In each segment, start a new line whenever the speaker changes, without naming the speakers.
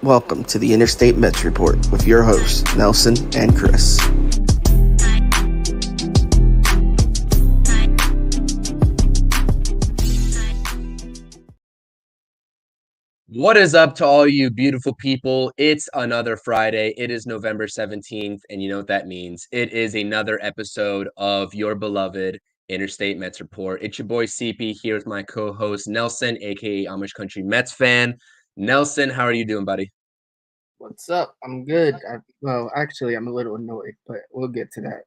Welcome to the Interstate Mets Report with your hosts, Nelson and Chris.
What is up to all you beautiful people? It's another Friday. It is November 17th, and you know what that means. It is another episode of your beloved Interstate Mets Report. It's your boy CP here with my co-host Nelson, aka Amish Country Mets fan. Nelson, how are you doing, buddy?
What's up? I'm good. Actually, I'm a little annoyed, but we'll get to that.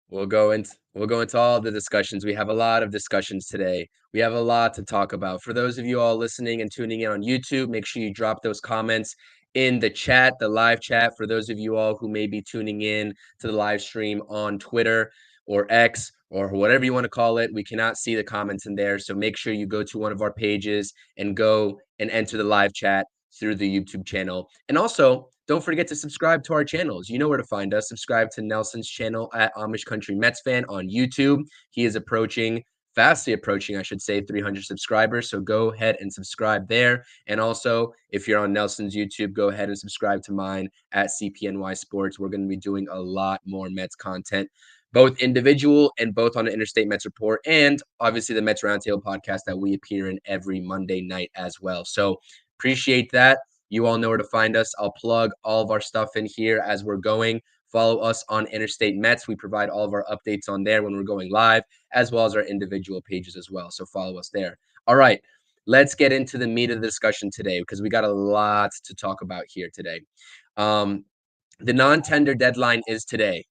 We'll go into all the discussions. We have a lot of discussions today. We have a lot to talk about. For those of you all listening and tuning in on YouTube, make sure you drop those comments in the chat, the live chat. For those of you all who may be tuning in to the live stream on Twitter or X or whatever you want to call it, we cannot see the comments in there. So make sure you go to one of our pages and go and enter the live chat through the YouTube channel. And also, don't forget to subscribe to our channels. You know where to find us. Subscribe to Nelson's channel at Amish Country Mets Fan on YouTube. He is fastly approaching, I should say, 300 subscribers. So go ahead and subscribe there. And also, if you're on Nelson's YouTube, go ahead and subscribe to mine at CPNY Sports. We're going to be doing a lot more Mets content, both individual and both on the Interstate Mets Report, and obviously the Mets Roundtable podcast that we appear in every Monday night as well. So appreciate that. You all know where to find us. I'll plug all of our stuff in here as we're going. Follow us on Interstate Mets. We provide all of our updates on there when we're going live, as well as our individual pages as well. So follow us there. All right, let's get into the meat of the discussion today because we got a lot to talk about here today. The non-tender deadline is today.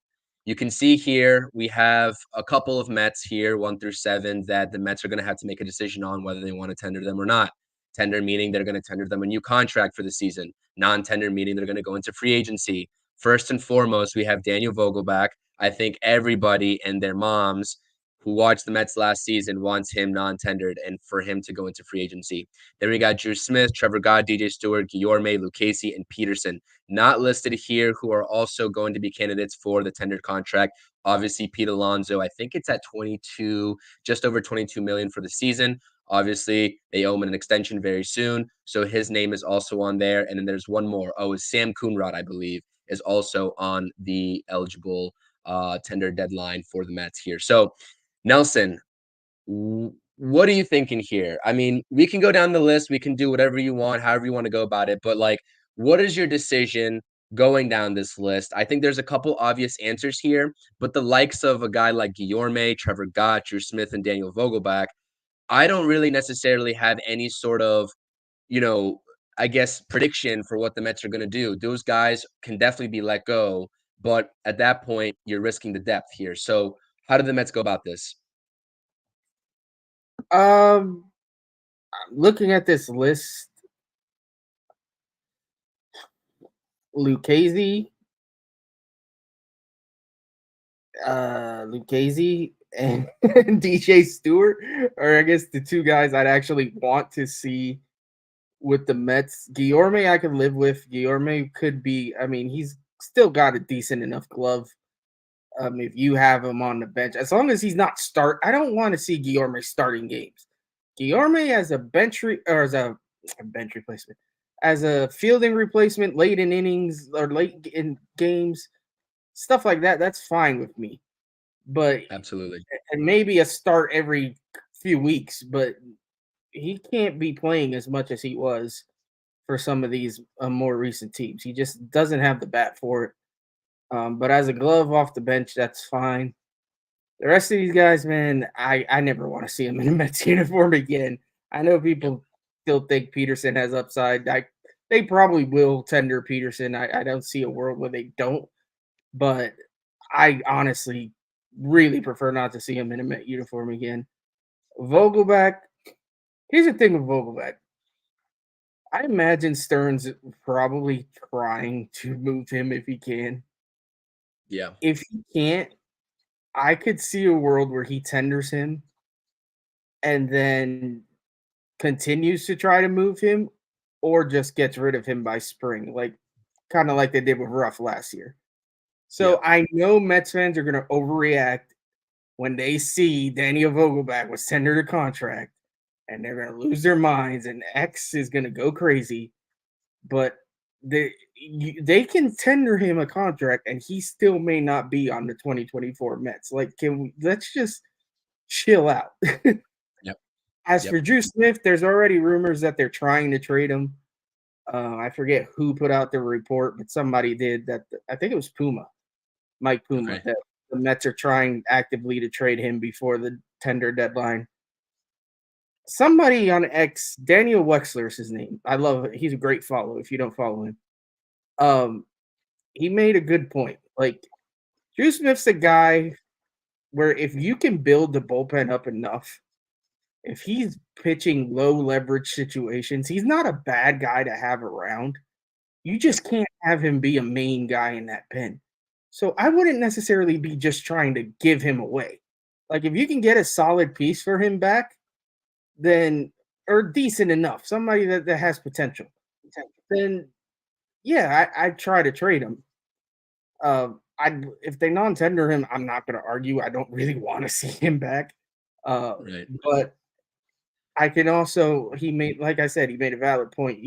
You can see here we have a couple of Mets here, 1 through 7, that the Mets are going to have to make a decision on whether they want to tender them or not. Tender meaning they're going to tender them a new contract for the season. Non-tender meaning they're going to go into free agency. First and foremost, we have Daniel Vogelbach. I think everybody and their moms who watched the Mets last season wants him non-tendered and for him to go into free agency. Then we got Drew Smith, Trevor Gott, DJ Stewart, Guillorme, Lucchesi, and Peterson. Not listed here who are also going to be candidates for the tendered contract. Obviously, Pete Alonso, I think it's at 22, just over 22 million for the season. Obviously, they owe him an extension very soon, so his name is also on there. And then there's one more. It's Sam Coonrod, I believe, is also on the eligible tender deadline for the Mets here. So, Nelson, what are you thinking here? I mean, we can go down the list. We can do whatever you want, however you want to go about it. But, what is your decision going down this list? I think there's a couple obvious answers here, but the likes of a guy like Guillorme, Trevor Gott, Drew Smith, and Daniel Vogelbach, I don't really necessarily have any sort of, I guess, prediction for what the Mets are going to do. Those guys can definitely be let go, but at that point, you're risking the depth here. So how do the Mets go about this?
Looking at this list, Lucchesi, and DJ Stewart are, I guess, the two guys I'd actually want to see with the Mets. Guillorme I could live with. Guillorme could be, I mean, he's still got a decent enough glove. If you have him on the bench, as long as he's not I don't want to see Guillorme starting games. Guillorme as a bench replacement, as a fielding replacement late in innings or late in games, stuff like that, that's fine with me. But
absolutely,
and maybe a start every few weeks, but he can't be playing as much as he was for some of these more recent teams. He just doesn't have the bat for it. But as a glove off the bench, that's fine. The rest of these guys, man, I never want to see them in a Mets uniform again. I know people still think Peterson has upside. They probably will tender Peterson. I don't see a world where they don't. But I honestly really prefer not to see him in a Met uniform again. Vogelbach, here's the thing with Vogelbach. I imagine Stearns probably trying to move him if he can.
Yeah.
If he can't, I could see a world where he tenders him and then continues to try to move him or just gets rid of him by spring, kind of like they did with Ruff last year. So I know Mets fans are going to overreact when they see Daniel Vogelbach was tendered a contract and they're going to lose their minds and X is going to go crazy. but they can tender him a contract and he still may not be on the 2024 Mets. Like, let's just chill out.
Yep.
As
Yep.
for Drew Smith, there's already rumors that they're trying to trade him. I forget who put out the report, but somebody did that. I think it was Mike Puma,
Okay.
that the Mets are trying actively to trade him before the tender deadline. Somebody on X, Daniel Wexler is his name. I love it. He's a great follow if you don't follow him. He made a good point. Like, Drew Smith's a guy where if you can build the bullpen up enough, if he's pitching low leverage situations, he's not a bad guy to have around. You just can't have him be a main guy in that pen. So I wouldn't necessarily be just trying to give him away. Like, if you can get a solid piece for him back, then, or decent enough, somebody that has potential, then yeah, I'd try to trade him. If they non-tender him, I'm not going to argue. I don't really want to see him back.
Right.
But I can also, like I said, he made a valid point.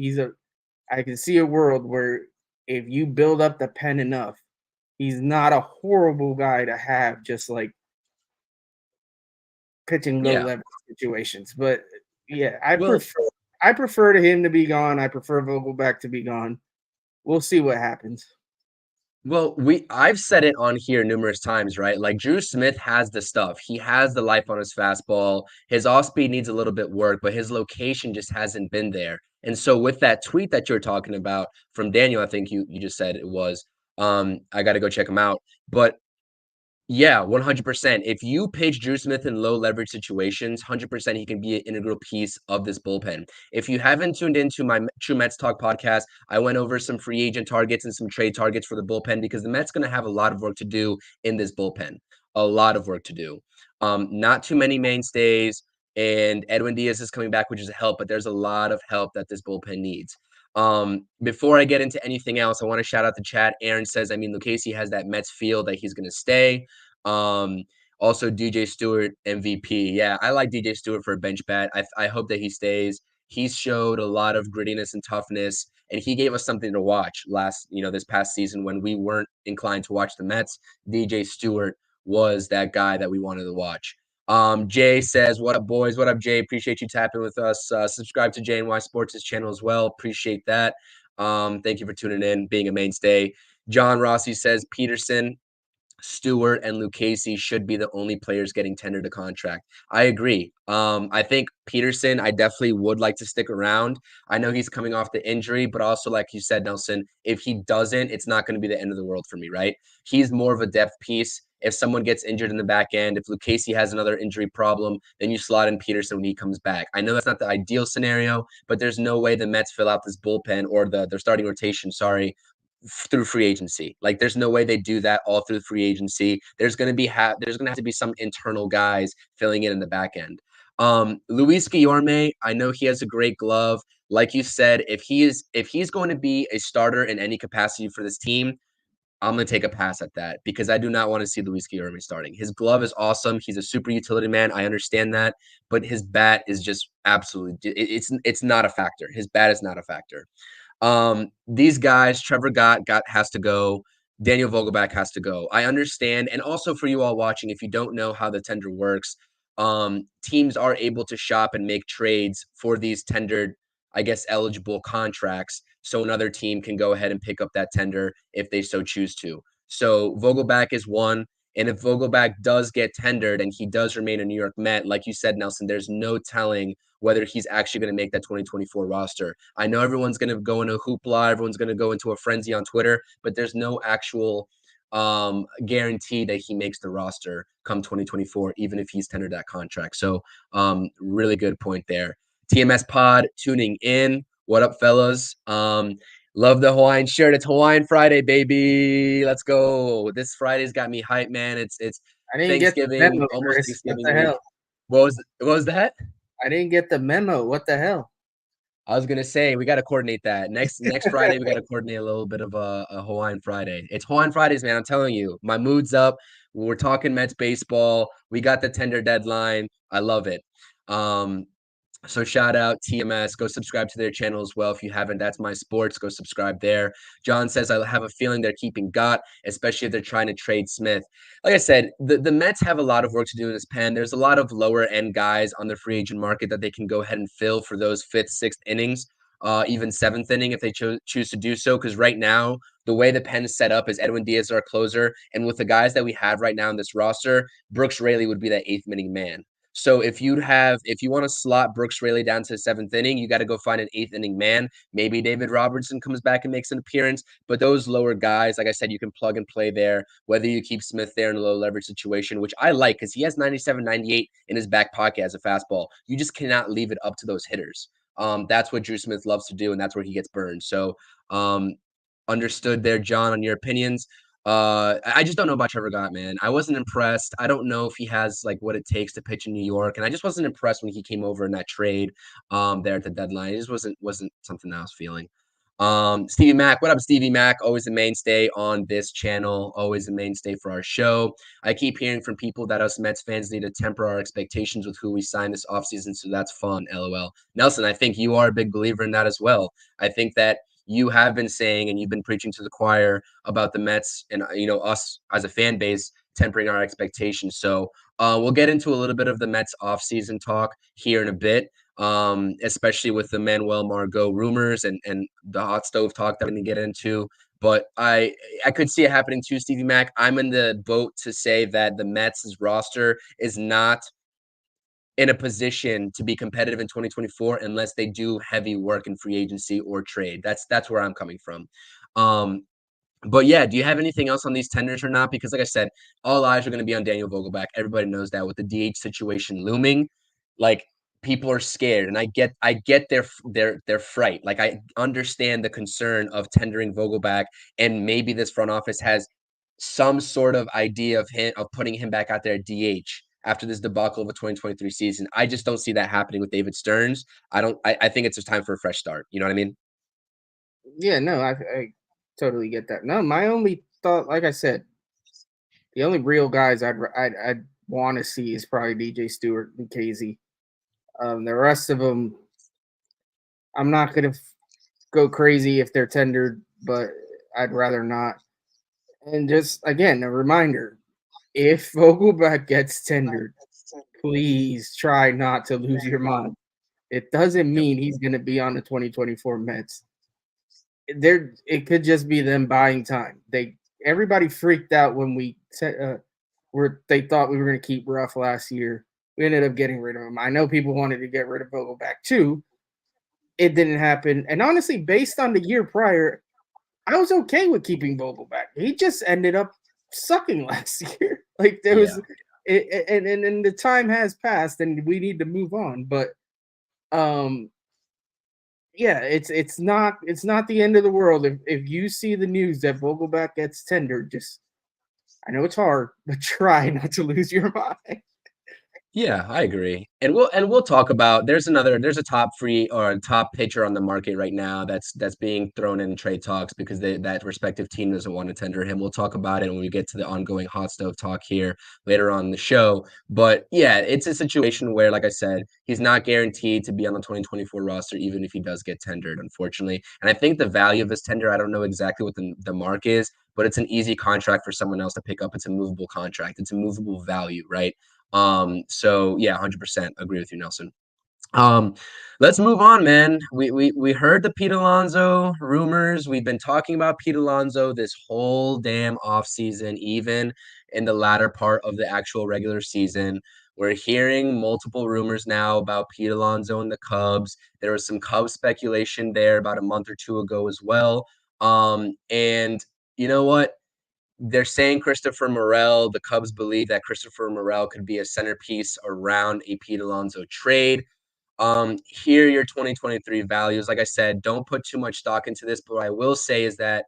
I can see a world where if you build up the pen enough, he's not a horrible guy to have just like pitching low
Yeah.
leverage situations. But yeah,
Well,
I prefer to him to be gone. I prefer Vogelback to be gone. We'll see what happens.
Well, I've said it on here numerous times, right? Like Drew Smith has the stuff. He has the life on his fastball. His off speed needs a little bit work, but his location just hasn't been there. And so with that tweet that you're talking about from Daniel, I think you just said it was, I got to go check him out. But yeah, 100%. If you pitch Drew Smith in low leverage situations, 100% he can be an integral piece of this bullpen. If you haven't tuned into my True Mets Talk podcast, I went over some free agent targets and some trade targets for the bullpen because the Mets going to have a lot of work to do in this bullpen. A lot of work to do. Not too many mainstays, and Edwin Diaz is coming back, which is a help, but there's a lot of help that this bullpen needs. Before I get into anything else, I want to shout out the chat. Aaron says, Lucchesi has that Mets feel that he's going to stay. Also DJ Stewart MVP. Yeah, I like DJ Stewart for a bench bat. I hope that he stays. He's showed a lot of grittiness and toughness, and he gave us something to watch this past season when we weren't inclined to watch the Mets. DJ Stewart was that guy that we wanted to watch. Jay says, what up, boys? What up, Jay? Appreciate you tapping with us. Subscribe to CPNY Sports' channel as well. Appreciate that. Thank you for tuning in, being a mainstay. John Rossi says, Peterson, Stewart, and Lucchesi should be the only players getting tendered a contract. I agree. I think Peterson, I definitely would like to stick around. I know he's coming off the injury, but also, like you said, Nelson, if he doesn't, it's not going to be the end of the world for me, right? He's more of a depth piece. If someone gets injured in the back end, if Lucchesi has another injury problem, then you slot in Peterson when he comes back. I know that's not the ideal scenario, but there's no way the Mets fill out this bullpen or their starting rotation, through free agency. Like there's no way they do that all through free agency. There's going to have to be some internal guys filling in the back end. Luis Guillorme, I know he has a great glove. Like you said, if he's going to be a starter in any capacity for this team, I'm going to take a pass at that because I do not want to see Luis Guillorme starting. His glove is awesome. He's a super utility man. I understand that, but his bat is just absolutely it's not a factor. His bat is not a factor. These guys, Trevor Gott has to go. Daniel Vogelback has to go. I understand. And also for you all watching, if you don't know how the tender works, teams are able to shop and make trades for these tendered, I guess, eligible contracts. So another team can go ahead and pick up that tender if they so choose to. So Vogelback is one. And if Vogelback does get tendered and he does remain a New York Met, like you said, Nelson, there's no telling whether he's actually going to make that 2024 roster. I know everyone's going to go into hoopla, everyone's going to go into a frenzy on Twitter, but there's no actual guarantee that he makes the roster come 2024, even if he's tendered that contract. So really good point there. TMS Pod tuning in. What up, fellas? Love the Hawaiian shirt. It's Hawaiian Friday, baby. Let's go. This Friday's got me hyped, man. It's
I didn't
Thanksgiving,
get the memo,
almost
Chris.
Thanksgiving
What the
week.
hell?
What was that?
I didn't get the memo. What the hell?
I was gonna say we got to coordinate that next Friday. We got to coordinate a little bit of a Hawaiian Friday. It's Hawaiian Fridays, man. I'm telling you, my mood's up. We're talking Mets baseball. We got the tender deadline. I love it. So shout out TMS. Go subscribe to their channel as well. If you haven't, that's my sports. Go subscribe there. John says, I have a feeling they're keeping Gott, especially if they're trying to trade Smith. Like I said, the Mets have a lot of work to do in this pen. There's a lot of lower end guys on the free agent market that they can go ahead and fill for those fifth, sixth innings, even seventh inning if they choose to do so. Because right now, the way the pen is set up is Edwin Diaz is our closer. And with the guys that we have right now in this roster, Brooks Raley would be that eighth inning man. So if you want to slot Brooks Raley down to the seventh inning, you got to go find an eighth inning man. Maybe David Robertson comes back and makes an appearance. But those lower guys, like I said, you can plug and play there. Whether you keep Smith there in a low leverage situation, which I like because he has 97, 98 in his back pocket as a fastball. You just cannot leave it up to those hitters. That's what Drew Smith loves to do, and that's where he gets burned. So understood there, John, on your opinions. I just don't know about Trevor Gott, man. I wasn't impressed. I don't know if he has like what it takes to pitch in New York, and I just wasn't impressed when he came over in that trade there at the deadline. It just wasn't something I was feeling. Stevie Mack, what up, Stevie Mack? Always a mainstay on this channel, always a mainstay for our show. I keep hearing from people that us Mets fans need to temper our expectations with who we sign this offseason, so that's fun, LOL. Nelson, I think you are a big believer in that as well. I think that you have been saying and you've been preaching to the choir about the Mets and us as a fan base tempering our expectations. So we'll get into a little bit of the Mets offseason talk here in a bit. Especially with the Manuel Margot rumors and the hot stove talk that I'm going to get into. But I could see it happening too, Stevie Mack. I'm in the boat to say that the Mets' roster is not in a position to be competitive in 2024 unless they do heavy work in free agency or trade. That's where I'm coming from. But yeah, do you have anything else on these tenders or not? Because like I said, all eyes are going to be on Daniel Vogelback. Everybody knows that with the DH situation looming, like people are scared, and I get their fright. Like I understand the concern of tendering Vogelback, and maybe this front office has some sort of idea of putting him back out there at DH after this debacle of a 2023 season. I just don't see that happening with David Stearns. I think it's just time for a fresh start. You know what I mean?
Yeah, no, I totally get that. No, my only thought, like I said, the only real guys I'd want to see is probably DJ Stewart and Casey. The rest of them, I'm not gonna go crazy if they're tendered, but I'd rather not. And just again, a reminder: if Vogelback gets tendered, please try not to lose your mind. It doesn't mean he's going to be on the 2024 Mets. It could just be them buying time. Everybody freaked out when they thought we were going to keep Ruff last year. We ended up getting rid of him. I know people wanted to get rid of Vogelback too. It didn't happen. And honestly, based on the year prior, I was okay with keeping Vogelback. He just ended up sucking last year. Like there was, and the time has passed, and we need to move on. But yeah, it's not the end of the world if you see the news that Vogelback gets tendered. Just I know it's hard, but try not to lose your mind.
Yeah, I agree. And we'll talk about there's a top free or a top pitcher on the market right now that's being thrown in trade talks because that respective team doesn't want to tender him. We'll talk about it when we get to the ongoing hot stove talk here later on in the show. But yeah, it's a situation where, like I said, he's not guaranteed to be on the 2024 roster, even if he does get tendered, unfortunately. And I think the value of this tender, I don't know exactly what the mark is, but it's an easy contract for someone else to pick up. It's a movable contract. It's a movable value, right? So yeah, 100% agree with you, Nelson. Let's move on, man. We heard the Pete Alonso rumors. We've been talking about Pete Alonso this whole damn offseason, even in the latter part of the actual regular season. We're hearing multiple rumors now about Pete Alonso and the Cubs. There was some Cubs speculation there about a month or two ago as well. And you know what? They're saying Christopher Morel. The Cubs believe that Christopher Morel could be a centerpiece around a Pete Alonso trade. Here are your 2023 values. Like I said, don't put too much stock into this, but what I will say is that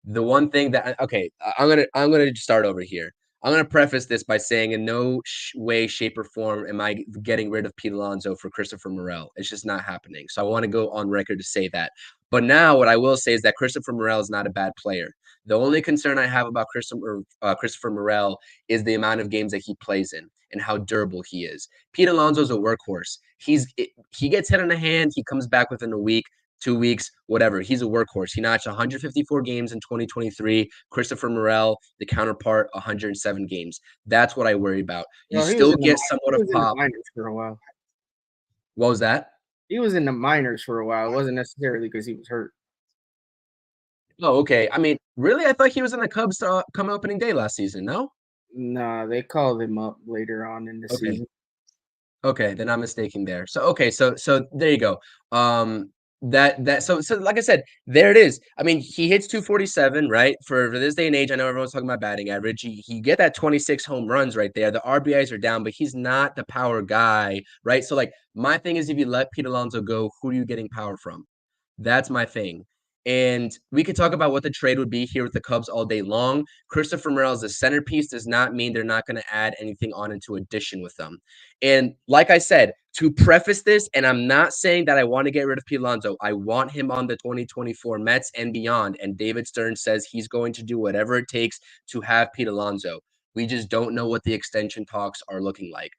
the one thing that I'm gonna start over here. I'm gonna preface this by saying in no way, shape, or form am I getting rid of Pete Alonso for Christopher Morel. It's just not happening. So I want to go on record to say that. But now what I will say is that Christopher Morel is not a bad player. The only concern I have about Christopher Morel is the amount of games that he plays in. and how durable he is. Pete Alonso's a workhorse. He gets hit on the hand, he comes back within a week, 2 weeks, whatever. He's a workhorse. He notched 154 games in 2023. Christopher Morel, the counterpart, 107 games. That's what I worry about. You still get somewhat of pop.
Minors for a while.
What was that?
He was in the minors for a while. It wasn't necessarily because he was hurt.
Oh, okay. I mean, really? I thought he was in the Cubs come opening day last season, no?
Nah, they called him up later on in the season.
Okay, then I'm mistaken there. So there you go. So like I said, there it is. I mean, he hits 247, right? For this day and age, I know everyone's talking about batting average. He get that 26 home runs right there. The RBIs are down, but he's not the power guy, right? So like my thing is, if you let Pete Alonso go, who are you getting power from? That's my thing. And we could talk about what the trade would be here with the Cubs all day long. Christopher Morel is a centerpiece does not mean they're not going to add anything on into addition with them. And like I said, to preface this, and I'm not saying that I want to get rid of Pete Alonso. I want him on the 2024 Mets and beyond. And David Stern says he's going to do whatever it takes to have Pete Alonso. We just don't know what the extension talks are looking like.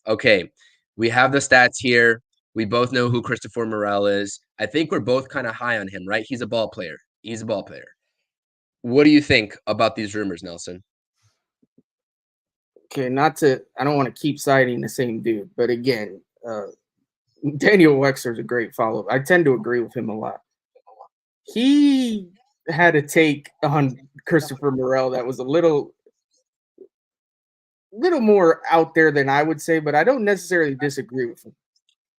Okay, we have the stats here. We both know who Christopher Morel is. I think we're both kind of high on him, right? He's a ball player. What do you think about these rumors, Nelson?
Okay, I don't want to keep citing the same dude, but again, Daniel Wexler is a great follow-up. I tend to agree with him a lot. He had a take on Christopher Morel that was a little more out there than I would say, but I don't necessarily disagree with him.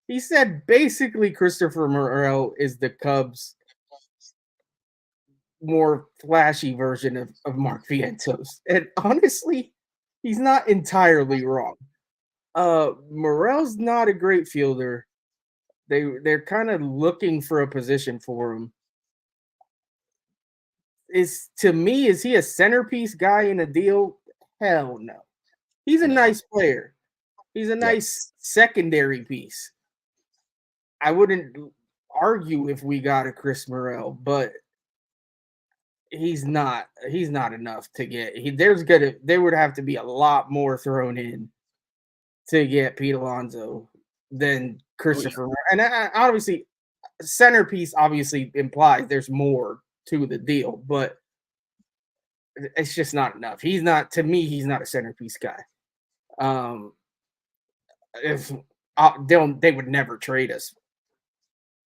He said basically Christopher Morel is the Cubs' more flashy version of Mark Vientos. And honestly, he's not entirely wrong. Morel's not a great fielder. They're kind of looking for a position for him. Is he a centerpiece guy in a deal? Hell no. He's a nice player. He's a nice secondary piece. I wouldn't argue if we got a Chris Morel, but he's not enough to get. There would have to be a lot more thrown in to get Pete Alonso than Christopher. Oh, yeah. And obviously, centerpiece obviously implies there's more to the deal, but it's just not enough. He's not a centerpiece guy. If they would never trade us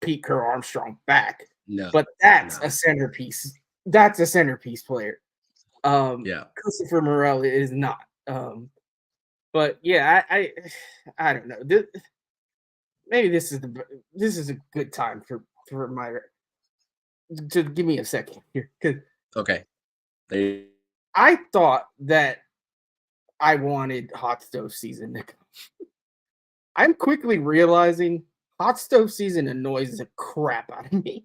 Pete Kerr Armstrong back. No, but that's a centerpiece. That's a centerpiece player. Christopher Morel is not. But yeah, I don't know. Maybe this is a good time for my to give me a second here.
Okay.
I thought that I wanted hot stove season to come. I'm quickly realizing hot stove season annoys the crap out of me.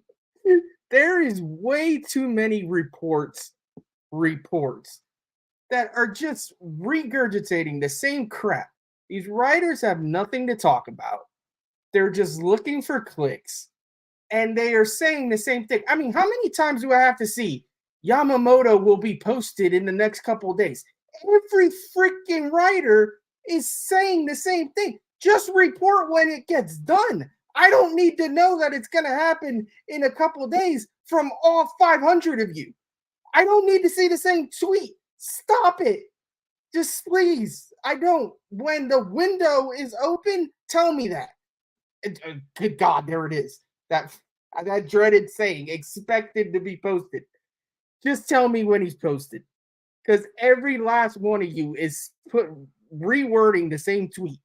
There is way too many reports that are just regurgitating the same crap. These writers have nothing to talk about. They're just looking for clicks. And they are saying the same thing. I mean, how many times do I have to see Yamamoto will be posted in the next couple of days? Every freaking writer is saying the same thing. Just report when it gets done. I don't need to know that it's going to happen in a couple of days from all 500 of you. I don't need to see the same tweet. Stop it. Just please. I don't. When the window is open, tell me that. Good God, there it is. That dreaded saying, expected to be posted. Just tell me when he's posted. Because every last one of you is rewording the same tweet.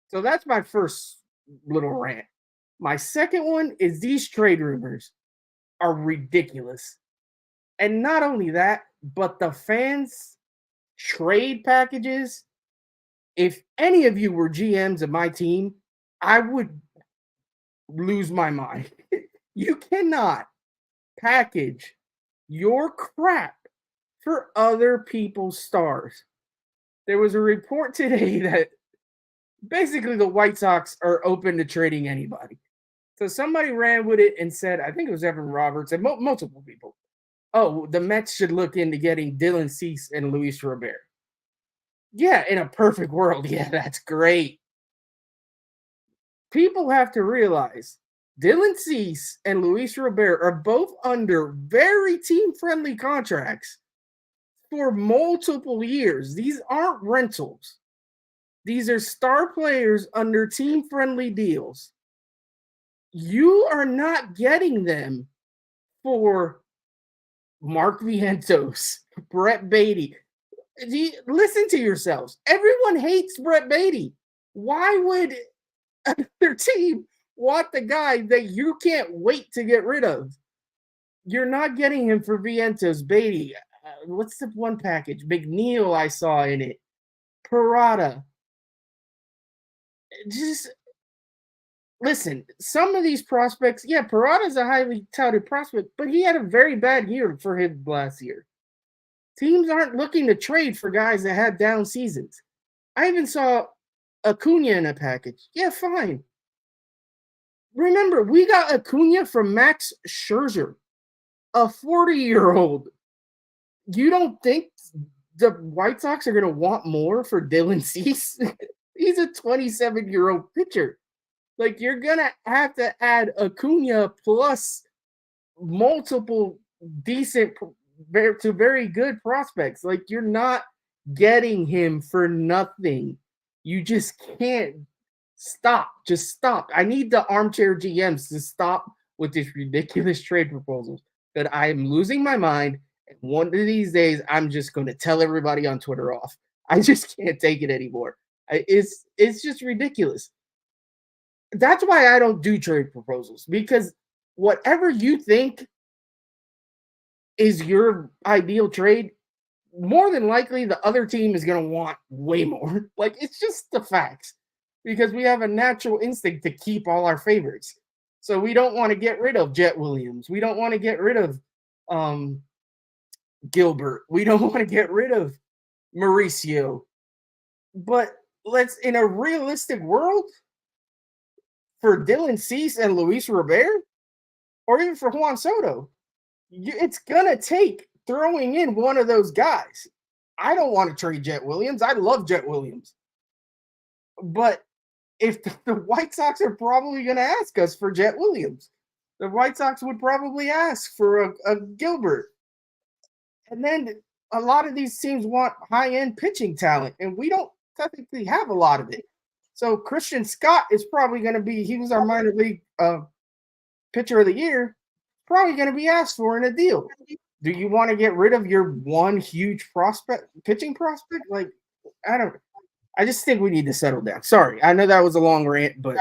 So that's my first little rant. My second one is these trade rumors are ridiculous. And not only that, but the fans' trade packages. If any of you were GMs of my team, I would lose my mind. You cannot package your crap for other people's stars. There was a report today that basically the White Sox are open to trading anybody. So somebody ran with it and said, I think it was Evan Roberts and multiple people, oh, the Mets should look into getting Dylan Cease and Luis Robert. Yeah, in a perfect world, yeah, that's great. People have to realize Dylan Cease and Luis Robert are both under very team-friendly contracts for multiple years. These aren't rentals. These are star players under team-friendly deals. You are not getting them for Mark Vientos, Brett Beatty. Listen to yourselves. Everyone hates Brett Beatty. Why would their team want the guy that you can't wait to get rid of? You're not getting him for Vientos, Beatty. What's the one package? McNeil, I saw in it. Parada. Just listen, some of these prospects, yeah, Parada's a highly touted prospect, but he had a very bad year for him last year. Teams aren't looking to trade for guys that had down seasons. I even saw Acuna in a package. Yeah, fine. Remember, we got Acuna from Max Scherzer, a 40-year-old. You don't think the White Sox are going to want more for Dylan Cease? He's a 27-year-old pitcher. Like, you're going to have to add Acuna plus multiple decent to very good prospects. Like, you're not getting him for nothing. You just can't stop. Just stop. I need the armchair GMs to stop with this ridiculous trade proposals that I am losing my mind. And one of these days, I'm just going to tell everybody on Twitter off. I just can't take it anymore. It's just ridiculous. That's why I don't do trade proposals, because whatever you think is your ideal trade, more than likely the other team is going to want way more. Like, it's just the facts, because we have a natural instinct to keep all our favorites. So we don't want to get rid of Jet Williams. We don't want to get rid of Gilbert. We don't want to get rid of Mauricio. But let's, in a realistic world, for Dylan Cease and Luis Robert, or even for Juan Soto, it's going to take throwing in one of those guys. I don't want to trade Jet Williams. I love Jet Williams. But if the White Sox are probably going to ask us for Jet Williams, the White Sox would probably ask for a Gilbert. And then a lot of these teams want high-end pitching talent, and we don't technically have a lot of it. So Christian Scott is probably going to be, he was our minor league pitcher of the year, probably going to be asked for in a deal. Do you want to get rid of your one huge pitching prospect? Like, I just think we need to settle down. Sorry, I know that was a long rant, but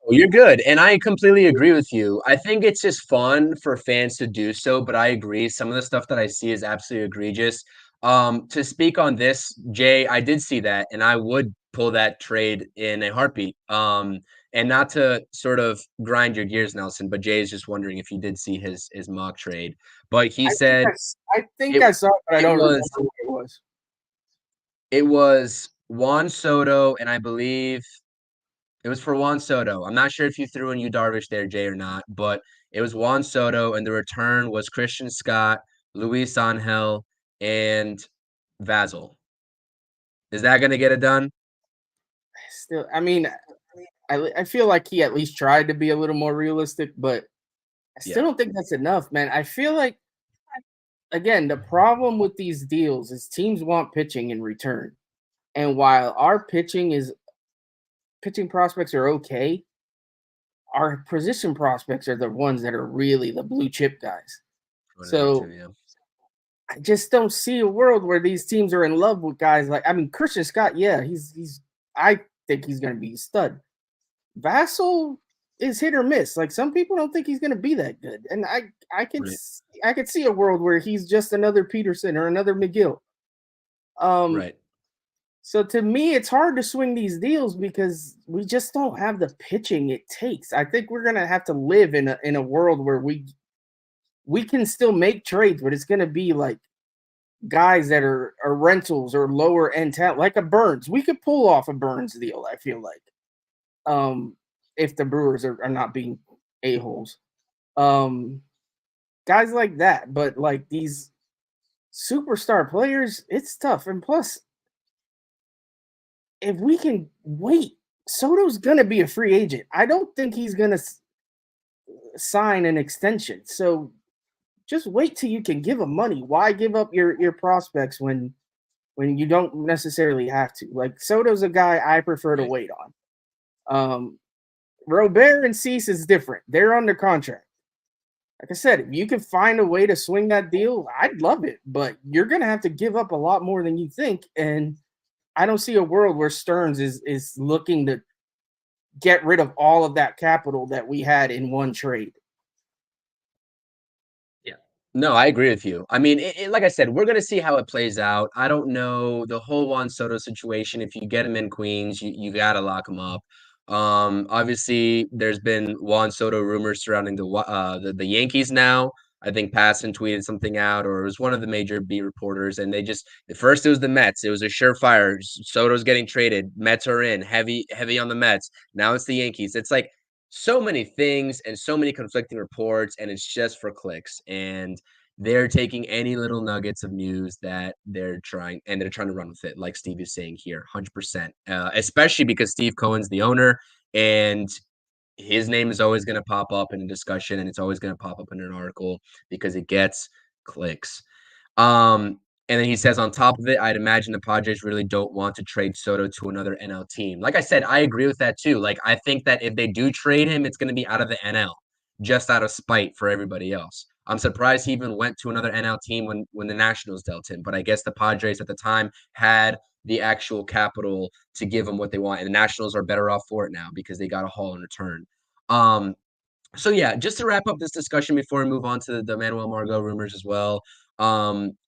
you're good. And I completely agree with you. I think it's just fun for fans to do so, but I agree. Some of the stuff that I see is absolutely egregious. To speak on this, Jay, I did see that, and I would pull that trade in a heartbeat. And not to sort of grind your gears, Nelson, but Jay is just wondering if you did see his mock trade. But he said,
I think I saw it, but I don't remember what it was.
It was Juan Soto, and I believe it was for Juan Soto. I'm not sure if you threw in Yu Darvish there, Jay, or not, but it was Juan Soto, and the return was Christian Scott, Luis Angel, and Vasil. Is that going to get it done?
Still, I mean, I feel like he at least tried to be a little more realistic, but I still don't think that's enough, man. I feel like, again, the problem with these deals is teams want pitching in return. And while our pitching prospects are okay, our position prospects are the ones that are really the blue chip guys. So I just don't see a world where these teams are in love with guys like, I mean, Christian Scott, yeah, I think he's going to be a stud. Vasil is hit or miss. Like, some people don't think he's going to be that good. And I could see a world where he's just another Peterson or another McGill.
Right.
So to me, it's hard to swing these deals because we just don't have the pitching it takes. I think we're gonna have to live in a world where we can still make trades, but it's gonna be like guys that are rentals or lower end talent, like a Burns. We could pull off a Burns deal, I feel like. If the Brewers are not being a-holes. Guys like that, but like these superstar players, it's tough. And plus, if we can wait, Soto's gonna be a free agent. I don't think he's gonna sign an extension. So just wait till you can give him money. Why give up your prospects when you don't necessarily have to? Like Soto's a guy I prefer to
Right.
wait on. Robert and Cease is different. They're under contract. Like I said, if you can find a way to swing that deal, I'd love it. But you're gonna have to give up a lot more than you think. And I don't see a world where Stearns is looking to get rid of all of that capital that we had in one trade.
Yeah. No, I agree with you. I mean, like I said, we're gonna see how it plays out. I don't know the whole Juan Soto situation. If you get him in Queens, you gotta lock him up. Obviously, there's been Juan Soto rumors surrounding the Yankees now. I think Passan tweeted something out, or it was one of the major beat reporters, and they just at first it was the Mets. It was a surefire. Soto's getting traded. Mets are in heavy on the Mets. Now it's the Yankees. It's like so many things and so many conflicting reports, and it's just for clicks. And they're taking any little nuggets of news that they're trying to run with it, like Steve is saying here, 100%. Especially because Steve Cohen's the owner, and his name is always going to pop up in a discussion, and it's always going to pop up in an article because it gets clicks. Um, and then he says, on top of it, I'd imagine the Padres really don't want to trade Soto to another NL team. Like I said, I agree with that too. Like, I think that if they do trade him, it's going to be out of the NL, just out of spite for everybody else. I'm surprised he even went to another NL team when the Nationals dealt him. But I guess the Padres at the time had the actual capital to give him what they want. And the Nationals are better off for it now because they got a haul in return. Um, so yeah, just to wrap up this discussion before we move on to the Manuel Margot rumors as well,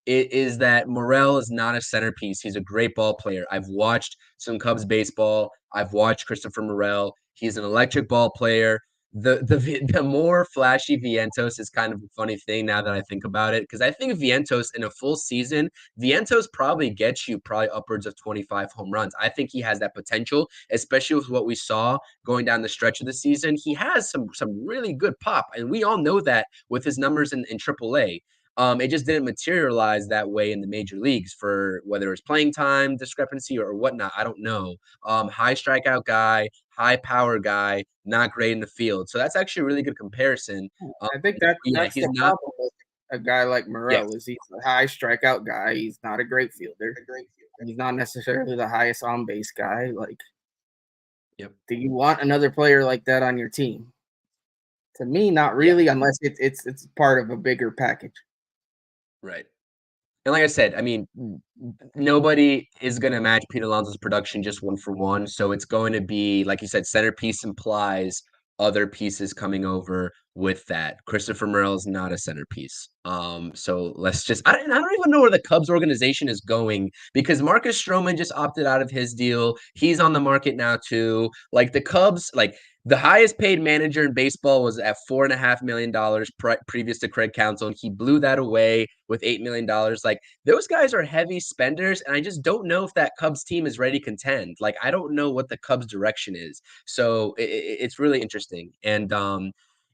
it is that Morel is not a centerpiece. He's a great ball player. I've watched some Cubs baseball. I've watched Christopher Morel. He's an electric ball player. The more flashy Vientos is kind of a funny thing now that I think about it, because I think Vientos in a full season, Vientos probably gets you probably upwards of 25 home runs. I think he has that potential, especially with what we saw going down the stretch of the season. He has some really good pop, and we all know that with his numbers in AAA. It just didn't materialize that way in the major leagues for whether it's playing time discrepancy or whatnot. I don't know. High strikeout guy, high power guy, not great in the field. So that's actually a really good comparison.
I think
Yeah,
that's
he's
the
not.
problem with a guy like
Yeah,
Morel is he's a high strikeout guy. He's not a great fielder. He's not necessarily the highest on base guy. Like,
yep,
do you want another player like that on your team? To me, not
yeah,
really, unless it's part of a bigger package.
right. And like I said, I mean, nobody is going to match Pete Alonso's production just one for one. So it's going to be, like you said, centerpiece implies other pieces coming over with that. Christopher Morel is not a centerpiece. So let's just, I don't even know where the Cubs organization is going because Marcus Stroman just opted out of his deal. He's on the market now too. Like the Cubs, like the highest paid manager in baseball was at $4.5 million previous to Craig Counsell, and he blew that away with $8 million. Like those guys are heavy spenders, and I just don't know if that Cubs team is ready to contend. Like I don't know what the Cubs' direction is, so it's really interesting. And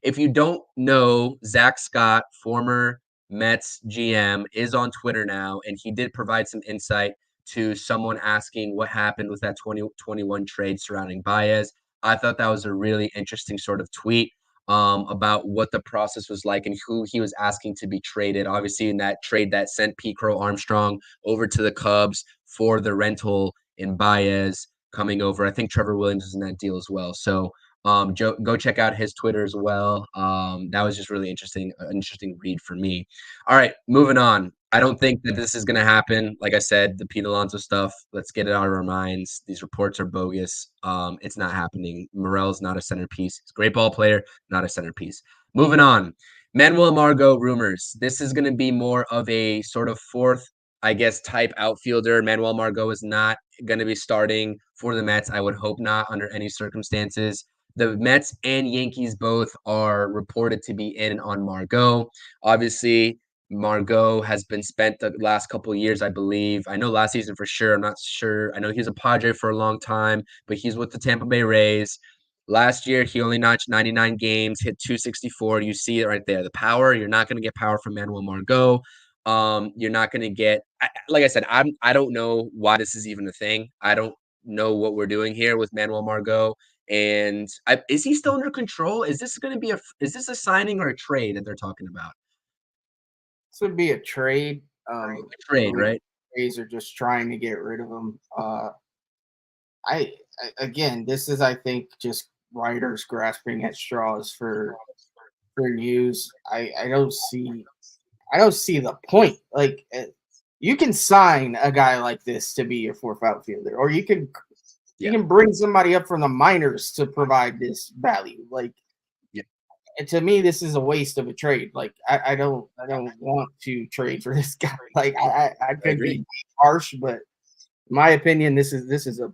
if you don't know, Zach Scott, former Mets GM, is on Twitter now, and he did provide some insight to someone asking what happened with that 2021 trade surrounding Baez. I thought that was a really interesting sort of tweet about what the process was like and who he was asking to be traded. Obviously, in that trade that sent Pete Crow Armstrong over to the Cubs for the rental in Baez coming over. I think Trevor Williams is in that deal as well. So go check out his Twitter as well. That was just really interesting, an interesting read for me. All right, moving on. I don't think that this is going to happen. Like I said, the Pete Alonso stuff, let's get it out of our minds. These reports are bogus. It's not happening. Morel's not a centerpiece. He's a great ball player, not a centerpiece. Moving on. Manuel Margot rumors. This is going to be more of a sort of fourth, I guess, type outfielder. Manuel Margot is not going to be starting for the Mets. I would hope not under any circumstances. The Mets and Yankees both are reported to be in on Margot. Obviously, Margot has been spent the last couple of years, I believe. I know last season for sure. I'm not sure. I know he was a Padre for a long time, but he's with the Tampa Bay Rays. Last year, he only notched 99 games, hit 264. You see it right there. The power, you're not going to get power from Manuel Margot. You're not going to get, like I said, I don't know why this is even a thing. I don't know what we're doing here with Manuel Margot. And is he still under control? Is this going to be is this a signing or a trade that they're talking about?
This would be a trade.
A trade, right?
Rays are just trying to get rid of him. Again, this is, I think, just writers grasping at straws for news. I don't see the point. Like, you can sign a guy like this to be your fourth outfielder, or you can bring somebody up from the minors to provide this value. Like, to me, this is a waste of a trade. Like, I don't want to trade for this guy. Like, I could be harsh, but in my opinion, this is a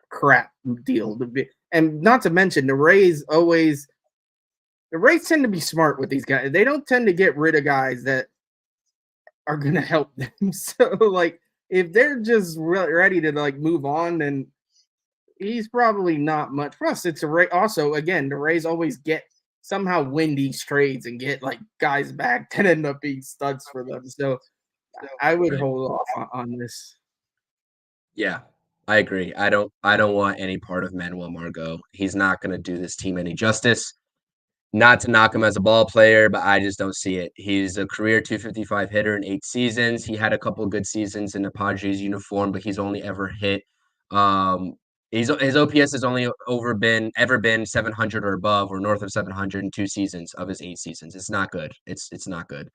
crap deal to be. And not to mention, the Rays tend to be smart with these guys. They don't tend to get rid of guys that are going to help them. So, like, if they're just ready to, like, move on, then he's probably not much. Plus, it's a Ray. Also, again, the Rays always get somehow win these trades and get, like, guys back that end up being studs for them. So I would hold off on this.
Yeah, I agree. I don't want any part of Manuel Margot. He's not going to do this team any justice. Not to knock him as a ball player, but I just don't see it. He's a career 255 hitter in 8 seasons. He had a couple good seasons in the Padres uniform, but he's only ever hit his OPS has only ever been 700 or above, or north of 700 in 2 seasons of his 8 seasons. It's not good. It's not good.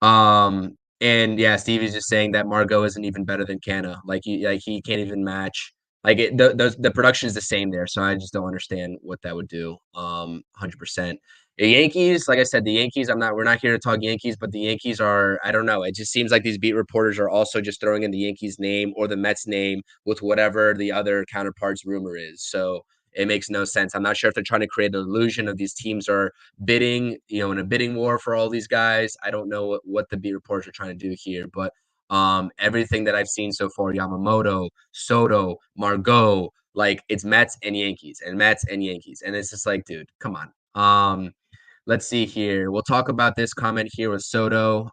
And yeah, Stevie's just saying that Margot isn't even better than Canna. Like he can't even match. Like the production is the same there, so I just don't understand what that would do. 100%. The Yankees, like I said, we're not here to talk Yankees, but the Yankees are, I don't know. It just seems like these beat reporters are also just throwing in the Yankees name or the Mets name with whatever the other counterpart's rumor is. So it makes no sense. I'm not sure if they're trying to create an illusion of these teams are bidding, in a bidding war for all these guys. I don't know what the beat reporters are trying to do here, but everything that I've seen so far, Yamamoto, Soto, Margot, like it's Mets and Yankees and Mets and Yankees. And it's just like, dude, come on. Let's see here. We'll talk about this comment here with Soto.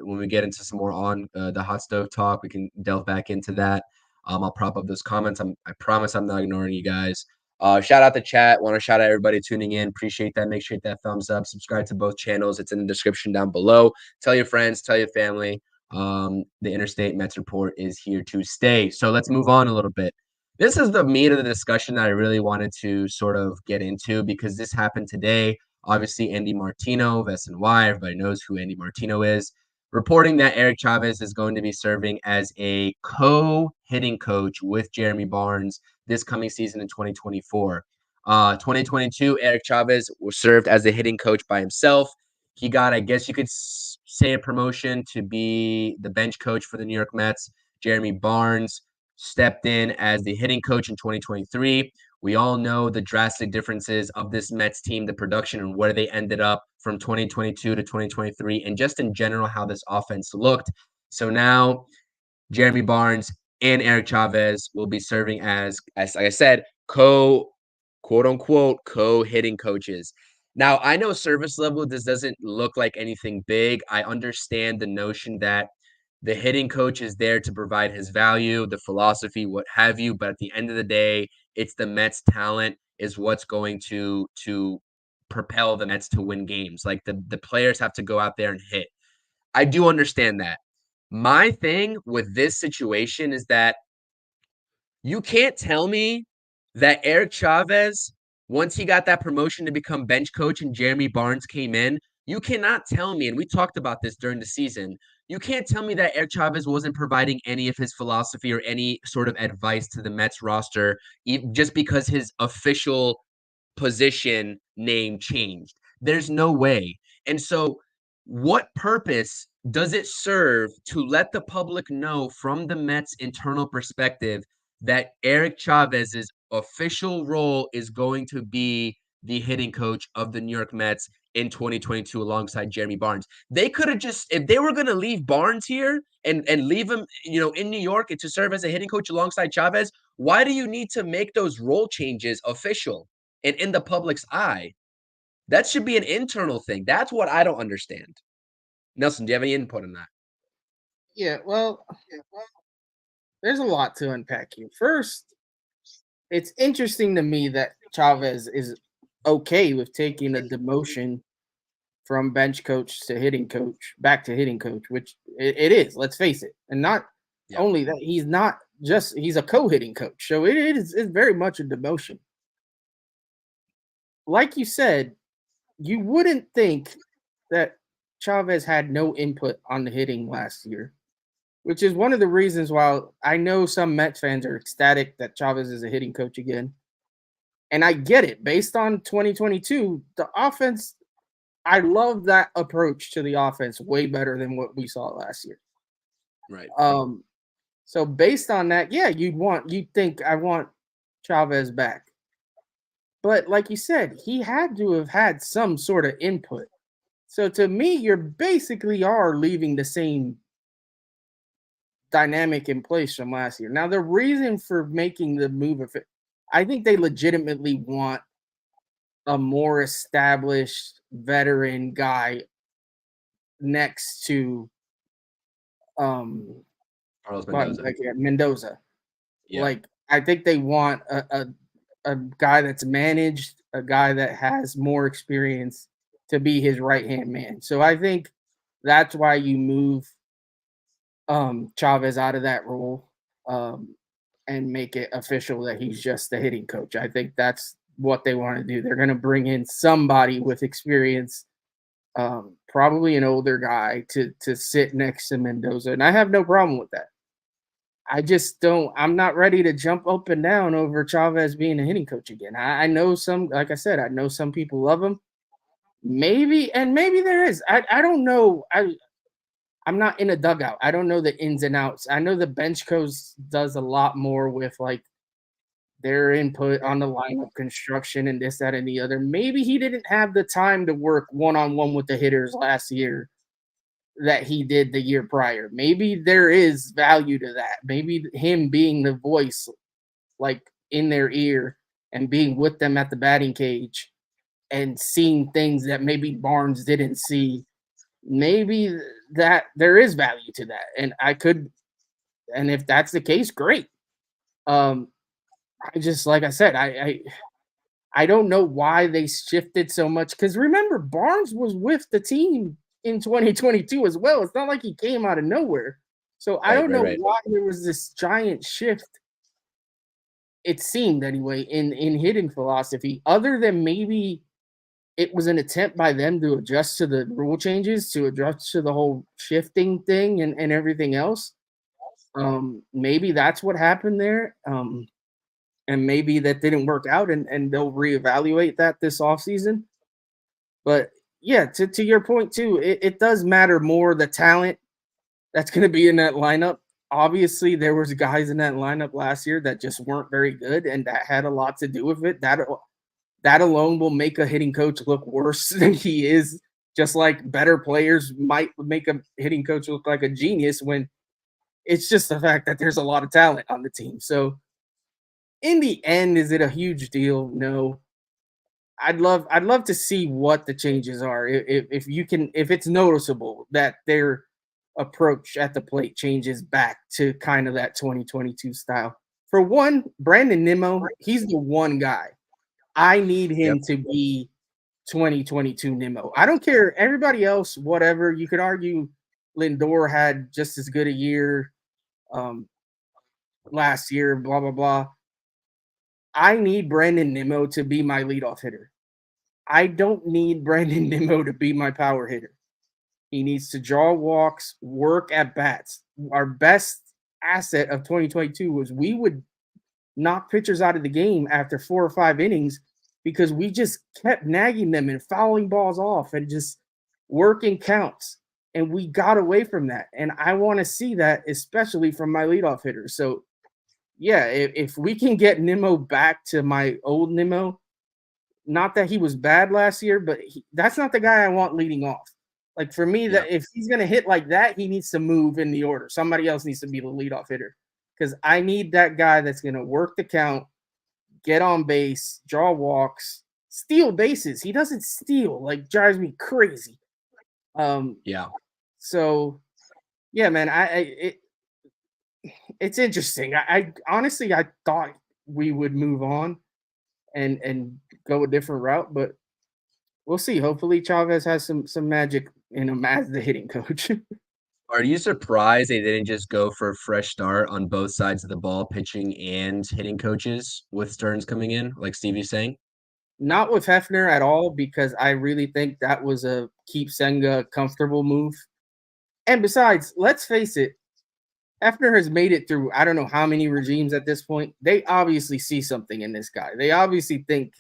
When we get into some more on the hot stove talk, we can delve back into that. I'll prop up those comments. I promise I'm not ignoring you guys. Shout out the chat. Want to shout out everybody tuning in. Appreciate that. Make sure you hit that thumbs up. Subscribe to both channels. It's in the description down below. Tell your friends. Tell your family. The Interstate Mets Report is here to stay. So let's move on a little bit. This is the meat of the discussion that I really wanted to sort of get into because this happened today. Obviously, Andy Martino, SNY, everybody knows who Andy Martino is, reporting that Eric Chavez is going to be serving as a co-hitting coach with Jeremy Barnes this coming season in 2024. 2022, Eric Chavez was served as the hitting coach by himself. He got, I guess you could say, a promotion to be the bench coach for the New York Mets. Jeremy Barnes stepped in as the hitting coach in 2023. We all know the drastic differences of this Mets team, the production, and where they ended up from 2022 to 2023, and just in general how this offense looked. So now Jeremy Barnes and Eric Chavez will be serving as like I said, quote unquote, co-hitting coaches. Now, I know service level, this doesn't look like anything big. I understand the notion that the hitting coach is there to provide his value, the philosophy, what have you. But at the end of the day, it's the Mets' talent is what's going to propel the Mets to win games. Like the players have to go out there and hit. I do understand that. My thing with this situation is that you can't tell me that Eric Chavez, once he got that promotion to become bench coach and Jeremy Barnes came in, you cannot tell me, and we talked about this during the season, you can't tell me that Eric Chavez wasn't providing any of his philosophy or any sort of advice to the Mets roster just because his official position name changed. There's no way. And so what purpose does it serve to let the public know from the Mets internal perspective that Eric Chavez's official role is going to be the hitting coach of the New York Mets in 2022 alongside Jeremy Barnes? They could have just, if they were going to leave Barnes here and leave him, in New York and to serve as a hitting coach alongside Chavez, why do you need to make those role changes official and in the public's eye? That should be an internal thing. That's what I don't understand. Nelson, do you have any input on that?
Yeah, well, there's a lot to unpack here. First, it's interesting to me that Chavez is okay with taking a demotion from bench coach to hitting coach, back to hitting coach, which it is, let's face it. And not only that, he's a co-hitting coach. So it's very much a demotion. Like you said, you wouldn't think that Chavez had no input on the hitting last year, which is one of the reasons why I know some Mets fans are ecstatic that Chavez is a hitting coach again. And I get it. Based on 2022, the offense, I love that approach to the offense way better than what we saw last year.
Right.
So based on that, yeah, you'd think I want Chavez back. But like you said, he had to have had some sort of input. So to me, you're basically are leaving the same dynamic in place from last year. Now, the reason for making the move, I think they legitimately want a more established veteran guy next to
Carlos Mendoza.
Mendoza.
Yeah.
Like, I think they want a guy that's managed, a guy that has more experience to be his right-hand man. So I think that's why you move Chavez out of that role and make it official that he's just the hitting coach. I think that's what they want to do. They're going to bring in somebody with experience, probably an older guy to sit next to Mendoza. And I have no problem with that. I'm not ready to jump up and down over Chavez being a hitting coach again. I know like I said, I know some people love him. Maybe there is. I don't know. I'm not in a dugout. I don't know the ins and outs. I know the bench coach does a lot more with like their input on the lineup construction and this, that, and the other. Maybe he didn't have the time to work one-on-one with the hitters last year that he did the year prior. Maybe there is value to that. Maybe him being the voice, like in their ear and being with them at the batting cage and seeing things that maybe Barnes didn't see. Maybe that there is value to that. And if that's the case, great. I just, like I said, I don't know why they shifted so much. Because remember, Barnes was with the team in 2022 as well. It's not like he came out of nowhere. So I don't know why there was this giant shift, it seemed anyway, in hitting philosophy, other than maybe it was an attempt by them to adjust to the rule changes, to adjust to the whole shifting thing and everything else. Maybe that's what happened there. And maybe that didn't work out and they'll reevaluate that this offseason. But yeah, to your point too, it does matter more the talent that's going to be in that lineup. Obviously, there was guys in that lineup last year that just weren't very good, and that had a lot to do with it. That alone will make a hitting coach look worse than he is, just like better players might make a hitting coach look like a genius when it's just the fact that there's a lot of talent on the team. So in the end, is it a huge deal? No. I'd love to see what the changes are. If it's noticeable that their approach at the plate changes back to kind of that 2022 style. For one, Brandon Nimmo, he's the one guy. I need him to be 2022 Nimmo. I don't care. Everybody else, whatever. You could argue Lindor had just as good a year last year, blah, blah, blah. I need Brandon Nimmo to be my leadoff hitter. I don't need Brandon Nimmo to be my power hitter. He needs to draw walks, work at bats. Our best asset of 2022 was we would knock pitchers out of the game after 4 or 5 innings because we just kept nagging them and fouling balls off and just working counts. And we got away from that. And I want to see that, especially from my leadoff hitter. So, yeah, if we can get Nimmo back to my old Nimmo, not that he was bad last year, but that's not the guy I want leading off. Like, for me, that if he's going to hit like that, he needs to move in the order. Somebody else needs to be the leadoff hitter because I need that guy that's going to work the count, get on base, draw walks, steal bases. He doesn't steal, like, drives me crazy. So, yeah, man, it's interesting. I honestly I thought we would move on and go a different route, but we'll see. Hopefully, Chavez has some magic in him as the hitting coach.
Are you surprised they didn't just go for a fresh start on both sides of the ball, pitching and hitting coaches, with Stearns coming in, like Stevie's saying?
Not with Hefner at all, because I really think that was a keep Senga comfortable move. And besides, let's face it, Hefner has made it through I don't know how many regimes at this point. They obviously see something in this guy. They obviously think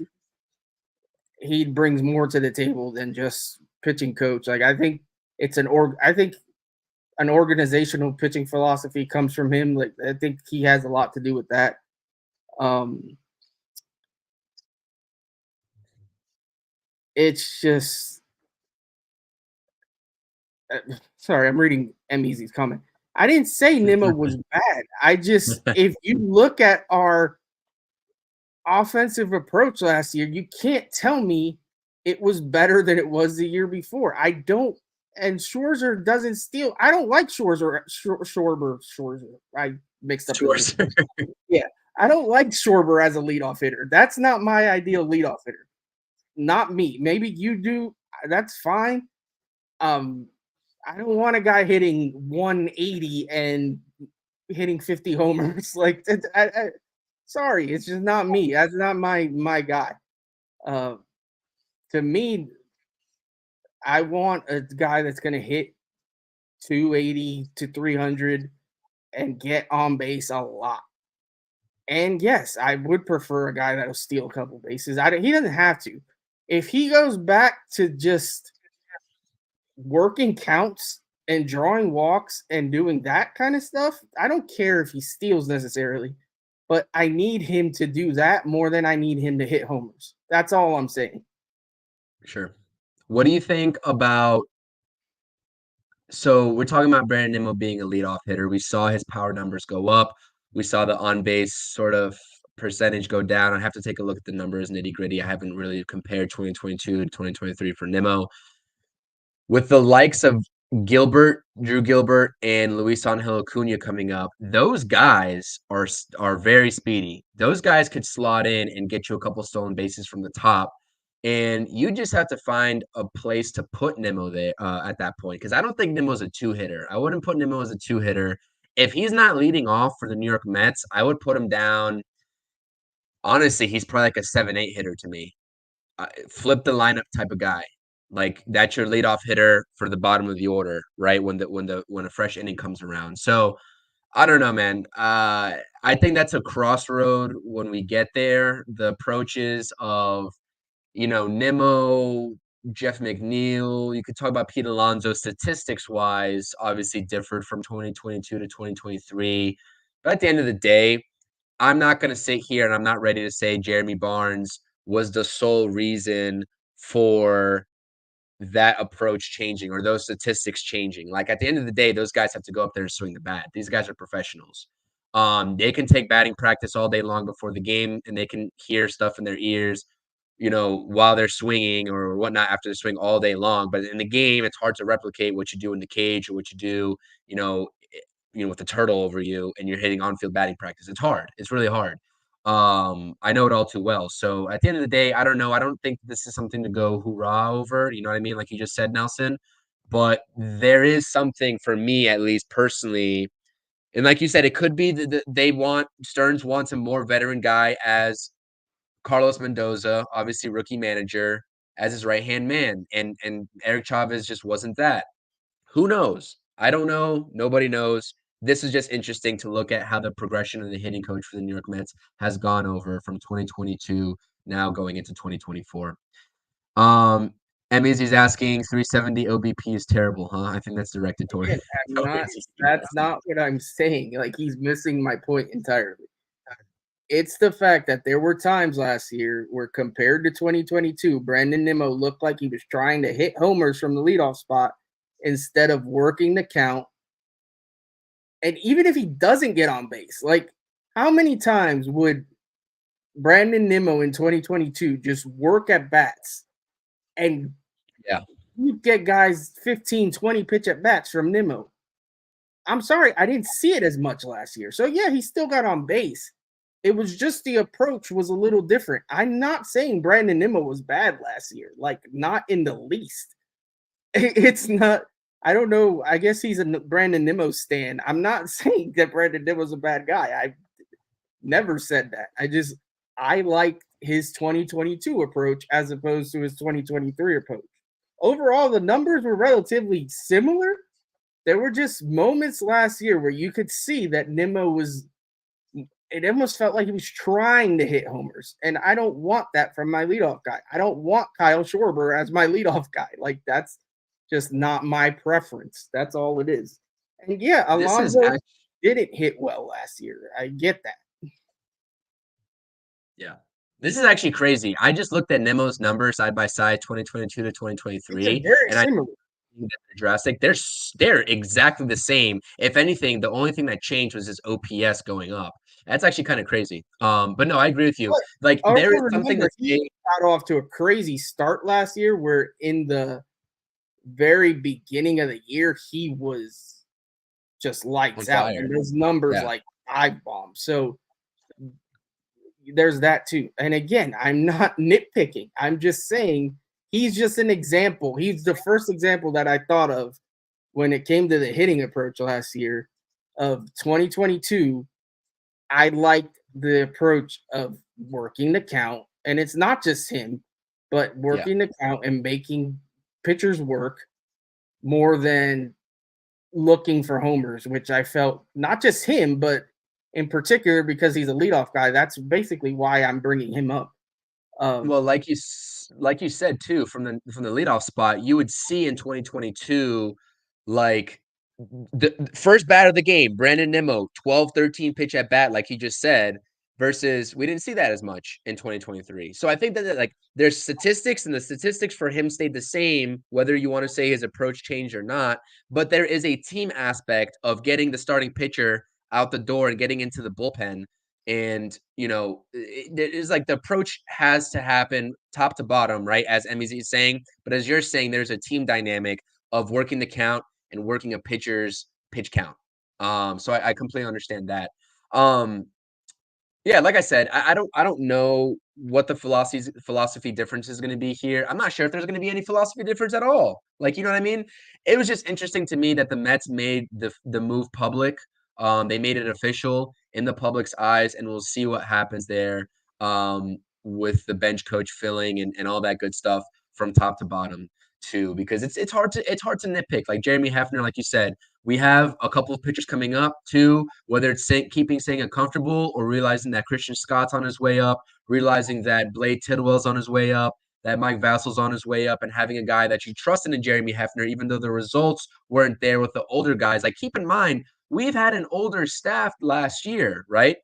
he brings more to the table than just pitching coach. Like I think I think an organizational pitching philosophy comes from him. Like I think he has a lot to do with that. It's just sorry, I'm reading M Easy's comment. I didn't say Nimmo was bad. I just if you look at our offensive approach last year, you can't tell me it was better than it was the year before. I don't. And Scherzer doesn't steal. I don't like Scherzer. I mixed up. Yeah, I don't like Schwarber as a leadoff hitter. That's not my ideal leadoff hitter. Not me. Maybe you do. That's fine. I don't want a guy hitting 180 and hitting 50 homers. Like, sorry, it's just not me. That's not my guy. To me, I want a guy that's going to hit 280 to 300 and get on base a lot. And yes, I would prefer a guy that'll steal a couple bases. He doesn't have to. If he goes back to just working counts and drawing walks and doing that kind of stuff, I don't care if he steals necessarily, but I need him to do that more than I need him to hit homers. That's all I'm saying.
Sure. What do you think about so we're talking about Brandon Nimmo being a leadoff hitter. We saw his power numbers go up. We saw the on-base sort of percentage go down. I have to take a look at the numbers nitty-gritty. I haven't really compared 2022 to 2023 for Nimmo. With the likes of Drew Gilbert, and Luis Angel Acuna coming up, those guys are very speedy. Those guys could slot in and get you a couple stolen bases from the top. And you just have to find a place to put Nimmo there at that point. Because I don't think Nimmo's a two-hitter. I wouldn't put Nimmo as a two-hitter. If he's not leading off for the New York Mets, I would put him down. Honestly, he's probably like a 7-8 hitter to me. Flip the lineup type of guy. Like that's your leadoff hitter for the bottom of the order, right? When a fresh inning comes around. So I don't know, man. I think that's a crossroad when we get there. The approaches of Nimmo, Jeff McNeil. You could talk about Pete Alonso. Statistics wise, obviously differed from 2022 to 2023. But at the end of the day, I'm not going to sit here and I'm not ready to say Jeremy Barnes was the sole reason for that approach changing or those statistics changing. Like at the end of the day, those guys have to go up there and swing the bat. These guys are professionals. They can take batting practice all day long before the game and they can hear stuff in their ears, while they're swinging or whatnot after the swing all day long. But in the game, it's hard to replicate what you do in the cage or what you do, with the turtle over you and you're hitting on-field batting practice. It's hard. It's really hard. I know it all too well. So at the end of the day, I don't know. I don't think this is something to go hoorah over. You know what I mean? Like you just said, Nelson. But there is something for me, at least personally. And like you said, it could be that Stearns wants a more veteran guy as Carlos Mendoza, obviously rookie manager, as his right-hand man. And Eric Chavez just wasn't that. Who knows? I don't know. Nobody knows. This is just interesting to look at how the progression of the hitting coach for the New York Mets has gone over from 2022 now going into 2024. Emmy's asking 370 OBP is terrible, huh? I think that's directed toward.
That's not what I'm saying. Like he's missing my point entirely. It's the fact that there were times last year where compared to 2022, Brandon Nimmo looked like he was trying to hit homers from the leadoff spot instead of working the count. And even if he doesn't get on base, like how many times would Brandon Nimmo in 2022 just work at bats and you get guys 15, 20 pitch at bats from Nimmo? I'm sorry, I didn't see it as much last year. So yeah, he still got on base. It was just the approach was a little different. I'm not saying Brandon Nimmo was bad last year, like not in the least. It's not. I don't know. I guess he's a Brandon Nimmo stan. I'm not saying that Brandon Nimmo's a bad guy. I never said that. I like his 2022 approach as opposed to his 2023 approach. Overall, the numbers were relatively similar. There were just moments last year where you could see that Nimmo was, it almost felt like he was trying to hit homers. And I don't want that from my leadoff guy. I don't want Kyle Schwarber as my leadoff guy. Like, that's just not my preference. That's all it is. And yeah, Alonso didn't hit well last year. I get that.
Yeah. This is actually crazy. I just looked at Nimmo's numbers side by side, 2022 to 2023.
Very similar.
They're drastic. They're exactly the same. If anything, the only thing that changed was his OPS going up. That's actually kind of crazy. But no, I agree with you. Like there is something that
he got off to a crazy start last year, where in the very beginning of the year he was just lights out, and those numbers like dive bombs. So there's that too. And again, I'm not nitpicking. I'm just saying he's just an example. He's the first example that I thought of when it came to the hitting approach last year of 2022. I liked the approach of working the count, and it's not just him, but working the count and making pitchers work more than looking for homers, which I felt not just him, but in particular because he's a leadoff guy. That's basically why I'm bringing him up.
Well, like you said too, from the leadoff spot, you would see in 2022, like the first bat of the game, Brandon Nimmo, 12-13 pitch at bat, like he just said, versus we didn't see that as much in 2023. So I think that like there's statistics, and the statistics for him stayed the same, whether you want to say his approach changed or not. But there is a team aspect of getting the starting pitcher out the door and getting into the bullpen. And, you know, it is like the approach has to happen top to bottom, right? As MEZ is saying. But as you're saying, there's a team dynamic of working the count and working a pitcher's pitch count. So I completely understand that. Yeah, like I said, I don't know what the philosophy difference is going to be here. I'm not sure if there's going to be any philosophy difference at all. Like, you know what I mean? It was just interesting to me that the Mets made the move public. They made it official in the public's eyes, and we'll see what happens there with the bench coach filling and all that good stuff from top to bottom too, because it's hard to nitpick. Like Jeremy Hefner, like you said, we have a couple of pitchers coming up too, whether it's keeping Senga comfortable or realizing that Christian Scott's on his way up, realizing that Blade Tidwell's on his way up, that Mike Vassal's on his way up, and having a guy that you trusted in Jeremy Hefner, even though the results weren't there with the older guys. Like, keep in mind, we've had an older staff last year, right?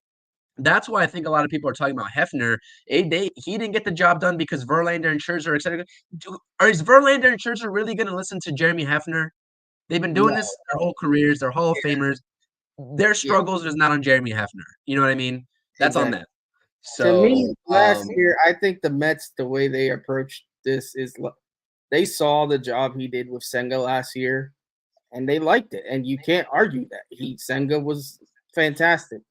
That's why I think a lot of people are talking about Hefner. He didn't get the job done because Verlander and Scherzer, etc. Is Verlander and Scherzer really going to listen to Jeremy Hefner? They've been doing this their whole careers. They're Hall of Famers. Their struggles is not on Jeremy Hefner. You know what I mean? That's on them. So
to me, last year, I think the Mets, the way they approached this is they saw the job he did with Senga last year, and they liked it. And you can't argue that. Senga was fantastic.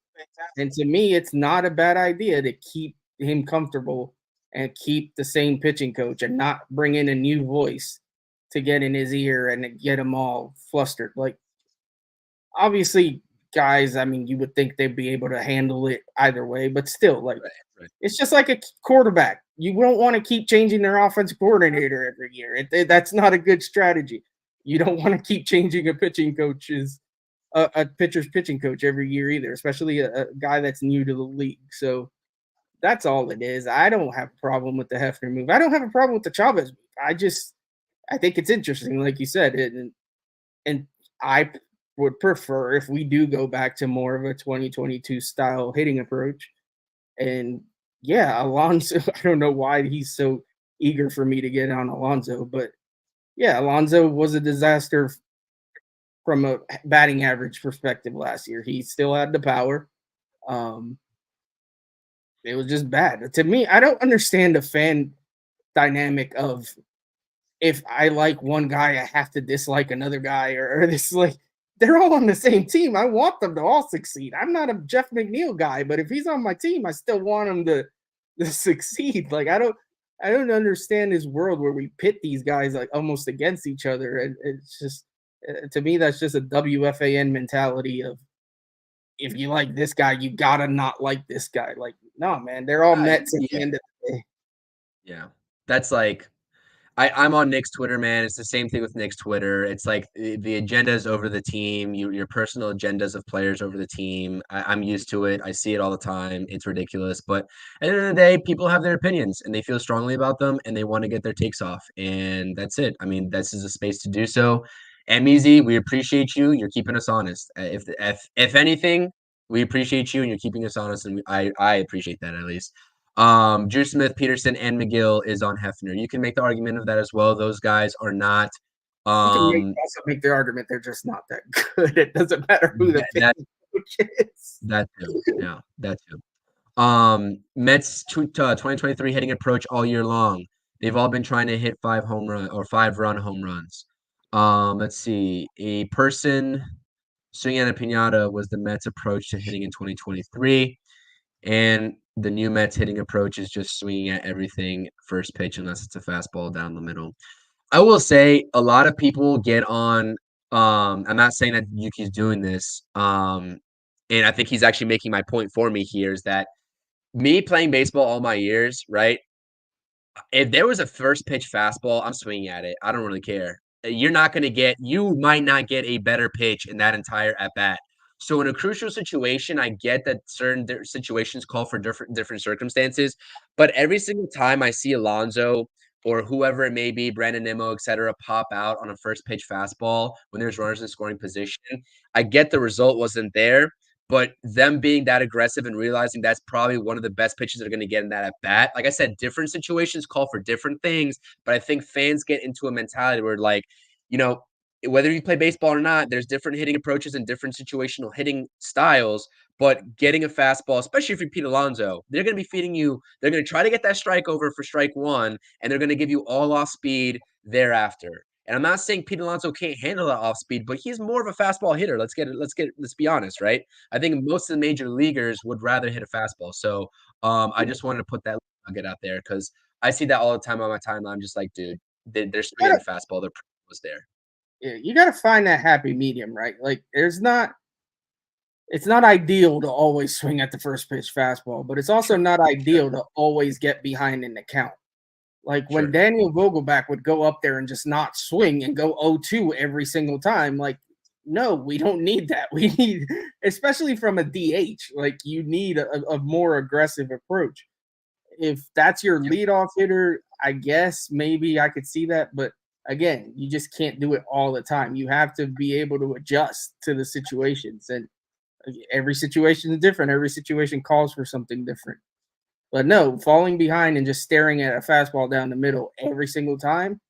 And to me, it's not a bad idea to keep him comfortable and keep the same pitching coach and not bring in a new voice to get in his ear and get him all flustered. Like, obviously, guys, I mean, you would think they'd be able to handle it either way, but still, like, it's just like a quarterback. You don't want to keep changing their offensive coordinator every year. That's not a good strategy. You don't want to keep changing a pitcher's pitching coach every year either, especially a guy that's new to the league. So that's all it is. I don't have a problem with the Hefner move. I don't have a problem with the Chavez move. I think it's interesting, like you said, and I would prefer if we do go back to more of a 2022 style hitting approach. And yeah, Alonso, I don't know why he's so eager for me to get on Alonso, but yeah, Alonso was a disaster from a batting average perspective last year. He still had the power. It was just bad. To me, I don't understand the fan dynamic of if I like one guy, I have to dislike another guy, or this, like, they're all on the same team. I want them to all succeed. I'm not a Jeff McNeil guy, but if he's on my team, I still want him to succeed. Like I don't understand this world where we pit these guys like almost against each other, and it's just to me that's just a WFAN mentality of if you like this guy, you gotta not like this guy. Like no, man, they're all Mets at the end of the day.
Yeah, that's like I'm on Nick's Twitter, man. It's the same thing with Nick's Twitter. It's like the agenda is over the team. Your personal agendas of players over the team. I'm used to it. I see it all the time. It's ridiculous. But at the end of the day, people have their opinions and they feel strongly about them and they want to get their takes off. And that's it. I mean, this is a space to do so. MEZ, we appreciate you. You're keeping us honest. If anything, we appreciate you and you're keeping us honest, and I appreciate that at least. Drew Smith, Peterson, and McGill is on Hefner. You can make the argument of that as well. Those guys are not.
You can also make the argument they're just not that good. It doesn't matter who the coach is.
That too. Yeah, that too. Mets 2023 hitting approach all year long. They've all been trying to hit 5-run home runs. Let's see. A person swinging at a piñata was the Mets approach to hitting in 2023. And the new Mets hitting approach is just swinging at everything first pitch unless it's a fastball down the middle. I will say a lot of people get on. I'm not saying that Yuki's doing this. And I think he's actually making my point for me here is that me playing baseball all my years, right? If there was a first pitch fastball, I'm swinging at it. I don't really care. You might not get a better pitch in that entire at bat. So in a crucial situation, I get that certain situations call for different circumstances, but every single time I see Alonso or whoever it may be, Brandon Nimmo, et cetera, pop out on a first pitch fastball when there's runners in scoring position, I get the result wasn't there. But them being that aggressive and realizing that's probably one of the best pitches they're going to get in that at bat. Like I said, different situations call for different things, but I think fans get into a mentality where, like, whether you play baseball or not, there's different hitting approaches and different situational hitting styles. But getting a fastball, especially if you're Pete Alonso, they're going to be feeding you. They're going to try to get that strike over for strike one, and they're going to give you all off speed thereafter. And I'm not saying Pete Alonso can't handle that off speed, but he's more of a fastball hitter. Let's be honest, right? I think most of the major leaguers would rather hit a fastball. So I just wanted to put that nugget out there because I see that all the time on my timeline. I'm just like, dude, they're swinging a fastball. Their was there.
Yeah, you got to find that happy medium, right? Like, it's not ideal to always swing at the first pitch fastball, but it's also not ideal to always get behind in the count. Like when Daniel Vogelback would go up there and just not swing and go 0-2 every single time, like, no, we don't need that. We need, especially from a DH, like you need a more aggressive approach. If that's your leadoff hitter, I guess maybe I could see that, but again, you just can't do it all the time. You have to be able to adjust to the situations, and every situation is different. Every situation calls for something different. But no, falling behind and just staring at a fastball down the middle every single time.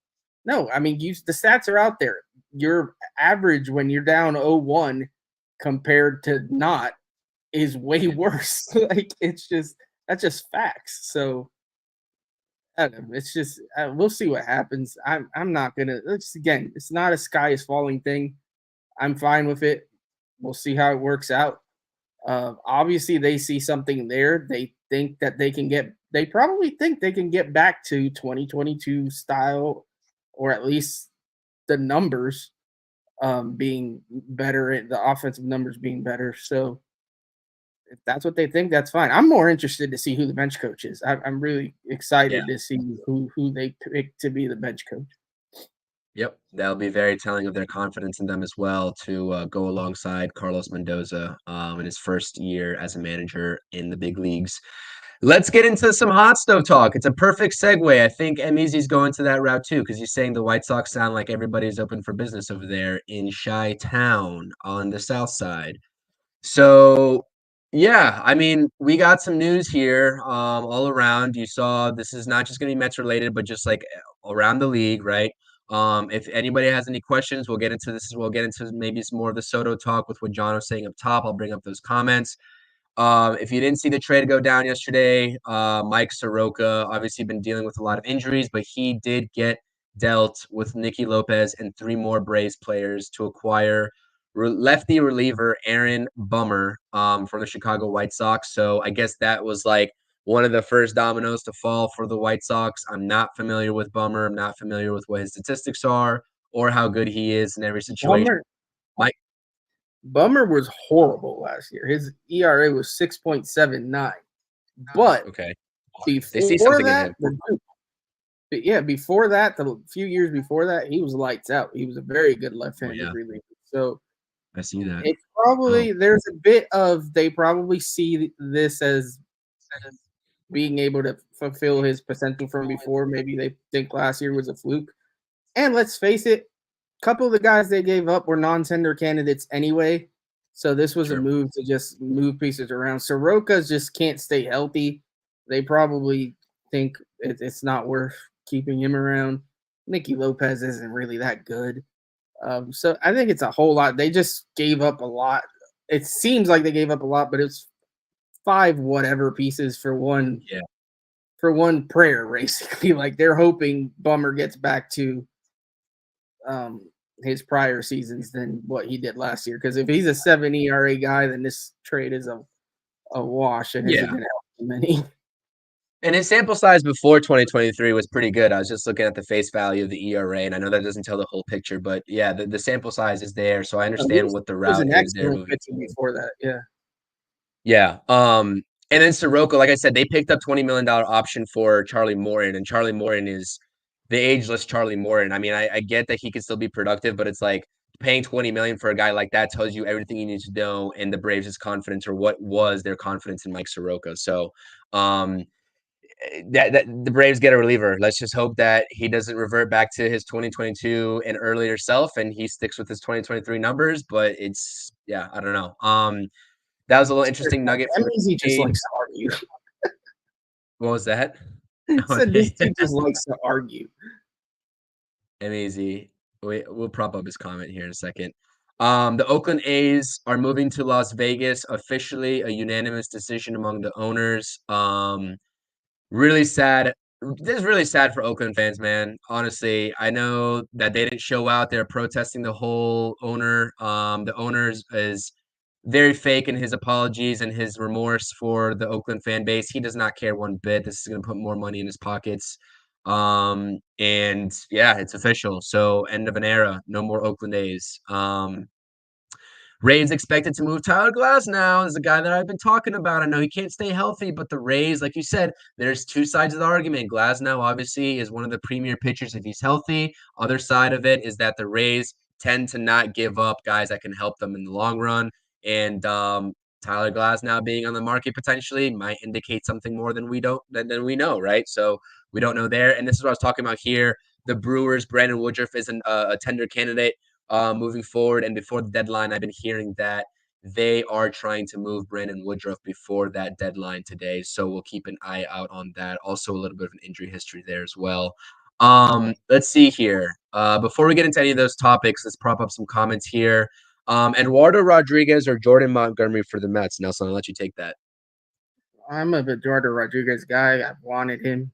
No, I mean, the stats are out there. Your average when you're down 0-1 compared to not is way worse. Like that's just facts. So I don't know. It's just we'll see what happens. I'm not gonna. It's not a sky is falling thing. I'm fine with it. We'll see how it works out. Obviously, they see something there. They think that they probably think they can get back to 2022 style, or at least the numbers being better, the offensive numbers being better. So if that's what they think, that's fine. I'm more interested to see who the bench coach is. I'm really excited to see who they pick to be the bench coach.
Yep, that'll be very telling of their confidence in them as well to go alongside Carlos Mendoza in his first year as a manager in the big leagues. Let's get into some hot stove talk. It's a perfect segue. I think MEZ's going to that route too because he's saying the White Sox sound like everybody's open for business over there in Chi-Town on the south side. So, yeah, I mean, we got some news here all around. You saw this is not just going to be Mets related, but just like around the league, right? If anybody has any questions, we'll get into this. We'll get into maybe some more of the Soto talk with what John was saying up top. I'll bring up those comments. If you didn't see the trade go down yesterday, Mike Soroka obviously been dealing with a lot of injuries, but he did get dealt with Nicky Lopez and 3 more Braves players to acquire lefty reliever Aaron Bummer from the Chicago White Sox. So I guess that was like one of the first dominoes to fall for the White Sox. I'm not familiar with Bummer. I'm not familiar with what his statistics are or how good he is in every situation.
Bummer was horrible last year. His ERA was 6.79. But
okay,
before
they see something
that,
in him.
before that, the few years before that, he was lights out. He was a very good left-handed reliever. So
I see that.
it's probably there's a bit of they probably see this as being able to fulfill his potential from before. Maybe they think last year was a fluke. And let's face it, a couple of the guys they gave up were non-tender candidates anyway. So this was a move to just move pieces around. Soroka just can't stay healthy. They probably think it's not worth keeping him around. Nicky Lopez isn't really that good. So I think it's a whole lot. They just gave up a lot. It seems like they gave up a lot, but it's 5 whatever pieces for one prayer, basically. Like they're hoping Bummer gets back to his prior seasons than what he did last year. Because if he's a 7 ERA guy, then this trade is a wash and isn't going to help him any.
And his sample size before 2023 was pretty good. I was just looking at the face value of the ERA, and I know that doesn't tell the whole picture, but yeah, the sample size is there, so I understand what the route is there moving
before that.
Yeah. And then Soroka, like I said, they picked up $20 million option for Charlie Morton, and Charlie Morton is the ageless Charlie Morton. I mean, I get that he could still be productive, but it's like paying $20 million for a guy like that tells you everything you need to know in the Braves' confidence, or what was their confidence in Mike Soroka. So that the Braves get a reliever. Let's just hope that he doesn't revert back to his 2022 and earlier self, and he sticks with his 2023 numbers. But it's I don't know. That was a little interesting nugget.
He just likes to argue.
What was that?
Said this dude just likes to argue.
Amazing. We'll prop up his comment here in a second. The Oakland A's are moving to Las Vegas, officially a unanimous decision among the owners. Really sad. This is really sad for Oakland fans, man. Honestly, I know that they didn't show out. They're protesting the whole owner. The owners is very fake in his apologies and his remorse for the Oakland fan base. He does not care one bit. This is going to put more money in his pockets. And yeah, it's official. So end of an era. No more Oakland A's. Rays expected to move Tyler Glasnow is a guy that I've been talking about. I know he can't stay healthy, but the Rays, like you said, there's two sides of the argument. Glasnow obviously is one of the premier pitchers if he's healthy. Other side of it is that the Rays tend to not give up guys that can help them in the long run. And Tyler Glasnow being on the market potentially might indicate something more than we we know, right? So we don't know there. And this is what I was talking about here. The Brewers, Brandon Woodruff is a tender candidate. Moving forward, and before the deadline, I've been hearing that they are trying to move Brandon Woodruff before that deadline today. So we'll keep an eye out on that. Also, a little bit of an injury history there as well. Let's see here. Before we get into any of those topics, let's prop up some comments here. Eduardo Rodriguez or Jordan Montgomery for the Mets. Nelson, I'll let you take that.
I'm a Eduardo Rodriguez guy. I've wanted him,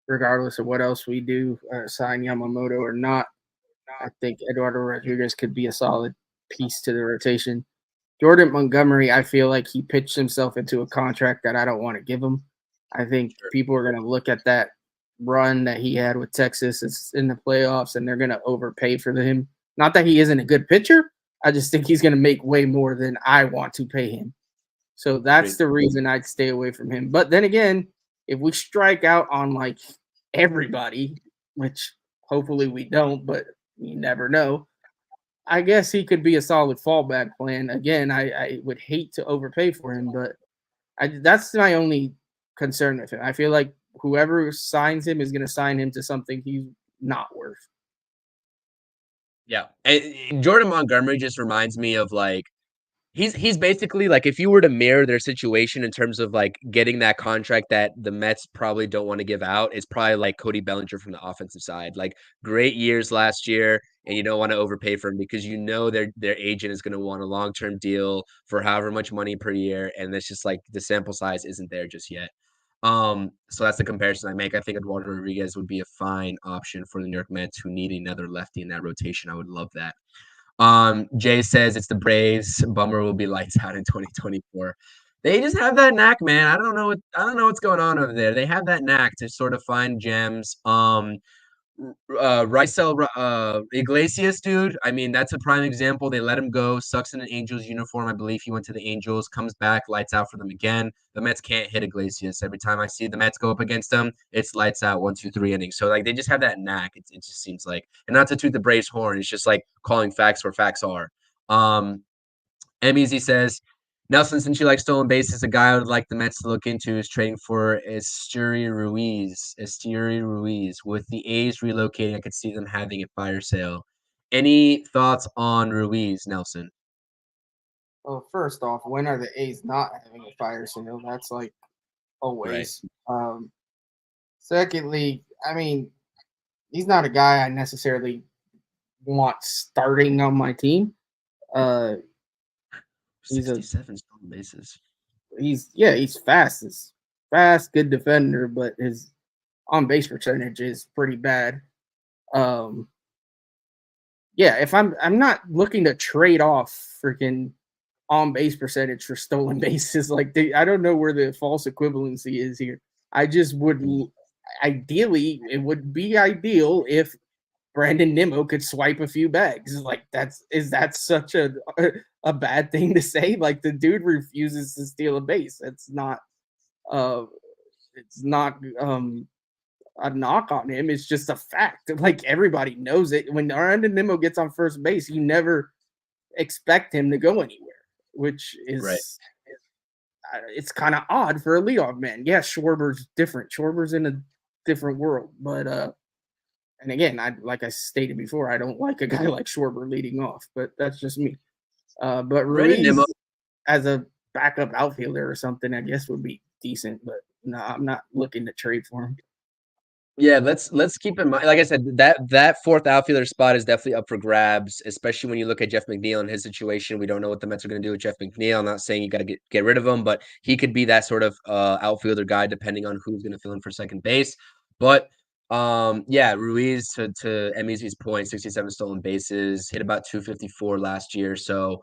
regardless of what else we do, sign Yamamoto or not. I think Eduardo Rodriguez could be a solid piece to the rotation. Jordan Montgomery, I feel like he pitched himself into a contract that I don't want to give him. I think people are going to look at that run that he had with Texas in the playoffs, and they're going to overpay for him. Not that he isn't a good pitcher. I just think he's going to make way more than I want to pay him. So that's the reason I'd stay away from him. But then again, if we strike out on like everybody, which hopefully we don't, but you never know, I guess he could be a solid fallback plan. Again, I would hate to overpay for him, but that's my only concern with him. I feel like whoever signs him is going to sign him to something he's not worth.
Yeah. And Jordan Montgomery just reminds me of like, he's basically like, if you were to mirror their situation in terms of like getting that contract that the Mets probably don't want to give out, it's probably like Cody Bellinger from the offensive side. Like great years last year, and you don't want to overpay for him because you know their agent is going to want a long-term deal for however much money per year, and it's just like the sample size isn't there just yet. So that's the comparison I make. I think Eduardo Rodriguez would be a fine option for the New York Mets, who need another lefty in that rotation. I would love that. Jay says it's the Braves. Bummer will be lights out in 2024. They just have that knack, man. I don't know what's going on over there. They have that knack to sort of find gems. Rysel Iglesias, dude. I mean, that's a prime example. They let him go, sucks in an Angels uniform. I believe he went to the Angels, comes back, lights out for them again. The Mets can't hit Iglesias. Every time I see the Mets go up against them, it's lights out 1, 2, 3 innings. So like they just have that knack. It just seems like, and not to toot the Braves horn, it's just like calling facts where facts are. MEZ says, Nelson, since you like stolen bases, a guy I would like the Mets to look into is trading for Esteury Ruiz. With the A's relocating, I could see them having a fire sale. Any thoughts on Ruiz, Nelson?
Well, first off, when are the A's not having a fire sale? That's like always. Right. Secondly, I mean, he's not a guy I necessarily want starting on my team.
He's 67 stolen bases.
He's fast. He's fast, good defender, but his on base percentage is pretty bad. If I'm not looking to trade off freaking on base percentage for stolen bases. Like I don't know where the false equivalency is here. I just would ideally, it would be ideal if Brandon Nimmo could swipe a few bags. Like is that such a bad thing to say? Like the dude refuses to steal a base. It's not a knock on him. It's just a fact. Like everybody knows it. When Brandon Nimmo gets on first base, you never expect him to go anywhere, which is
right.
It's kind of odd for a leadoff man. Yeah, Schwarber's different. Schwarber's in a different world, but and again, like I stated before, I don't like a guy like Schwarber leading off, but that's just me. But Ruiz as a backup outfielder or something, I guess would be decent, but no, I'm not looking to trade for him.
Yeah, let's keep in mind. Like I said, that fourth outfielder spot is definitely up for grabs, especially when you look at Jeff McNeil and his situation. We don't know what the Mets are going to do with Jeff McNeil. I'm not saying you got to get rid of him, but he could be that sort of outfielder guy depending on who's going to fill in for second base. But Ruiz to MEZ's point, 67 stolen bases, hit about 254 last year. So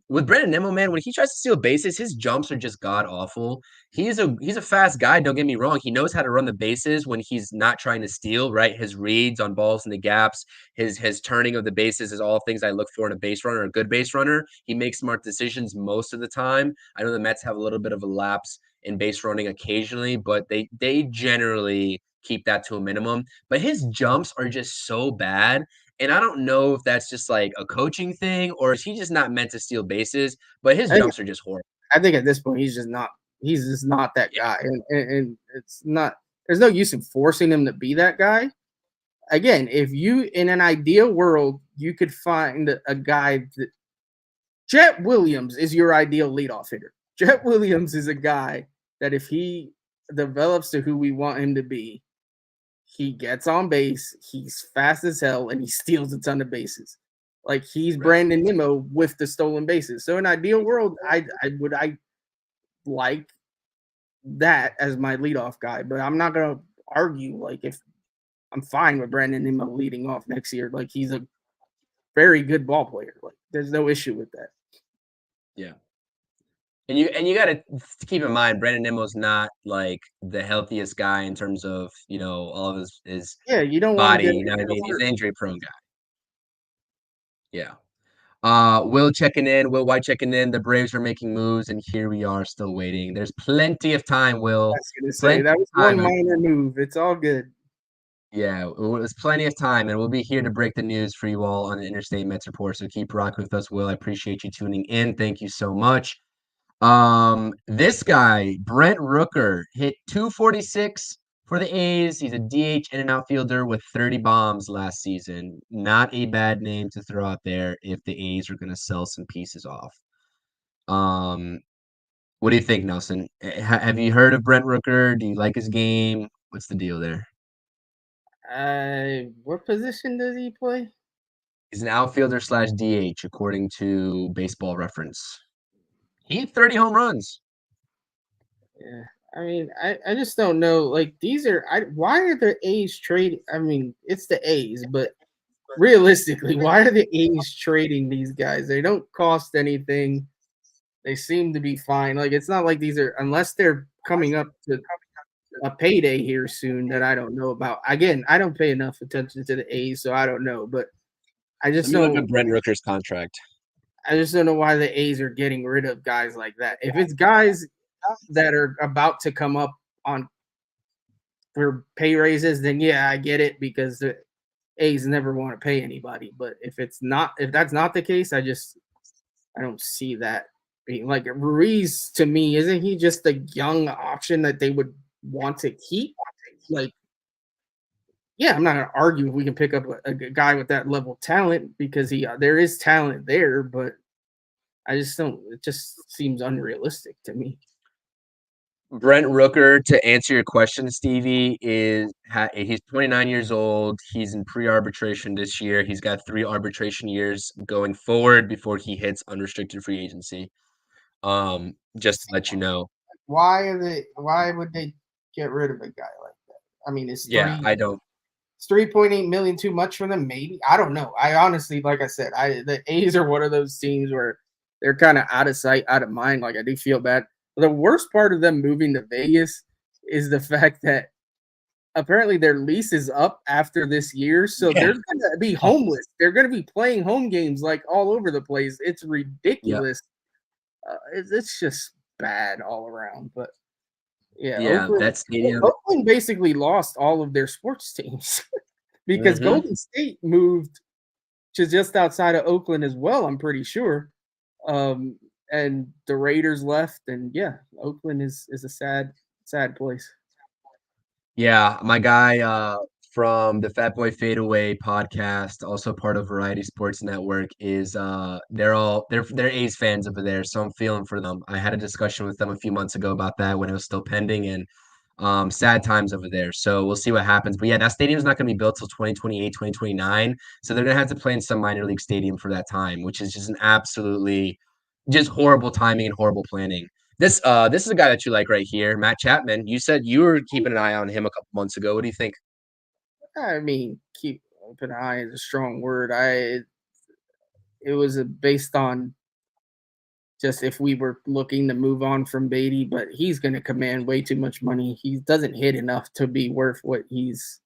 with Brandon Nimmo, man, when he tries to steal bases, his jumps are just god awful. He's a fast guy, don't get me wrong. He knows how to run the bases when he's not trying to steal, right? His reads on balls in the gaps, his turning of the bases is all things I look for in a base runner, a good base runner. He makes smart decisions most of the time. I know the Mets have a little bit of a lapse in base running occasionally, but they generally keep that to a minimum. But his jumps are just so bad. And I don't know if that's just like a coaching thing or is he just not meant to steal bases, but his jumps are just horrible.
I think at this point he's just not that guy. And it's not, there's no use in forcing him to be that guy. Again, if you, in an ideal world, you could find a guy that Jet Williams is your ideal leadoff hitter. Jet Williams is a guy that if he develops to who we want him to be, he gets on base, he's fast as hell, and he steals a ton of bases. Like he's Brandon Nimmo with the stolen bases. So in an ideal world, I like that as my leadoff guy, but I'm not gonna argue like if I'm fine with Brandon Nimmo leading off next year. Like he's a very good ball player. Like there's no issue with that.
Yeah. And you got to keep in mind, Brandon Nimmo's not like the healthiest guy in terms of all of his
you don't
body. You know what I mean? He's an injury prone guy. Yeah. Will checking in. Will White checking in. The Braves are making moves, and here we are still waiting. There's plenty of time. Will.
I was gonna say that was one minor move. It's all good.
Yeah, there's plenty of time, and we'll be here to break the news for you all on the Interstate Mets Report. So keep rocking with us, Will. I appreciate you tuning in. Thank you so much. This guy, Brent Rooker, hit 246 for the A's. He's a DH and an outfielder with 30 bombs last season. Not a bad name to throw out there if the A's are going to sell some pieces off. What do you think, Nelson? Have you heard of Brent Rooker? Do you like his game? What's the deal there?
What position does he play?
He's an outfielder / DH, according to Baseball Reference. He hit 30 home runs.
Yeah. I mean, I just don't know. Like, why are the A's trading? I mean, it's the A's, but realistically, why are the A's trading these guys? They don't cost anything. They seem to be fine. Like, it's not like these are, unless they're coming up to a payday here soon that I don't know about. Again, I don't pay enough attention to the A's, so I don't know. But I
Let
just
me look
don't.
at Brent Rooker's contract.
I just don't know why the A's are getting rid of guys like that. If it's guys that are about to come up on for pay raises, then yeah, I get it because the A's never want to pay anybody. But if that's not the case, I don't see that being like Ruiz to me. Isn't he just a young option that they would want to keep? Like, yeah, I'm not gonna argue if we can pick up a guy with that level of talent because there is talent there, but I just don't. It just seems unrealistic to me.
Brent Rooker, to answer your question, Stevie, he's 29 years old. He's in pre-arbitration this year. He's got 3 arbitration years going forward before he hits unrestricted free agency. Just to let you know.
Why would they get rid of a guy like that? I mean,
I don't.
It's 3.8 million too much for them? Maybe. I don't know. I honestly, like I said, the A's are one of those teams where they're kind of out of sight, out of mind. Like, I do feel bad. The worst part of them moving to Vegas is the fact that apparently their lease is up after this year, so they're going to be homeless. They're going to be playing home games like all over the place. It's ridiculous. It's just bad all around. But yeah, Oakland basically lost all of their sports teams because Golden State moved to just outside of Oakland as well, I'm pretty sure. And the Raiders left, and Oakland is a sad place.
Yeah, my guy from the Fat Boy Fadeaway podcast, also part of Variety Sports Network, is they're A's fans over there, so I'm feeling for them. I had a discussion with them a few months ago about that when it was still pending, and sad times over there. So we'll see what happens. But yeah, that stadium's not going to be built till 2028, 2029. So they're going to have to play in some minor league stadium for that time, which is just an absolutely just horrible timing and horrible planning. This is a guy that you like right here, Matt Chapman. You said you were keeping an eye on him a couple months ago. What do you think?
I mean, keep open eye is a strong word. It was based on just if we were looking to move on from Beatty, but he's going to command way too much money. He doesn't hit enough to be worth what he's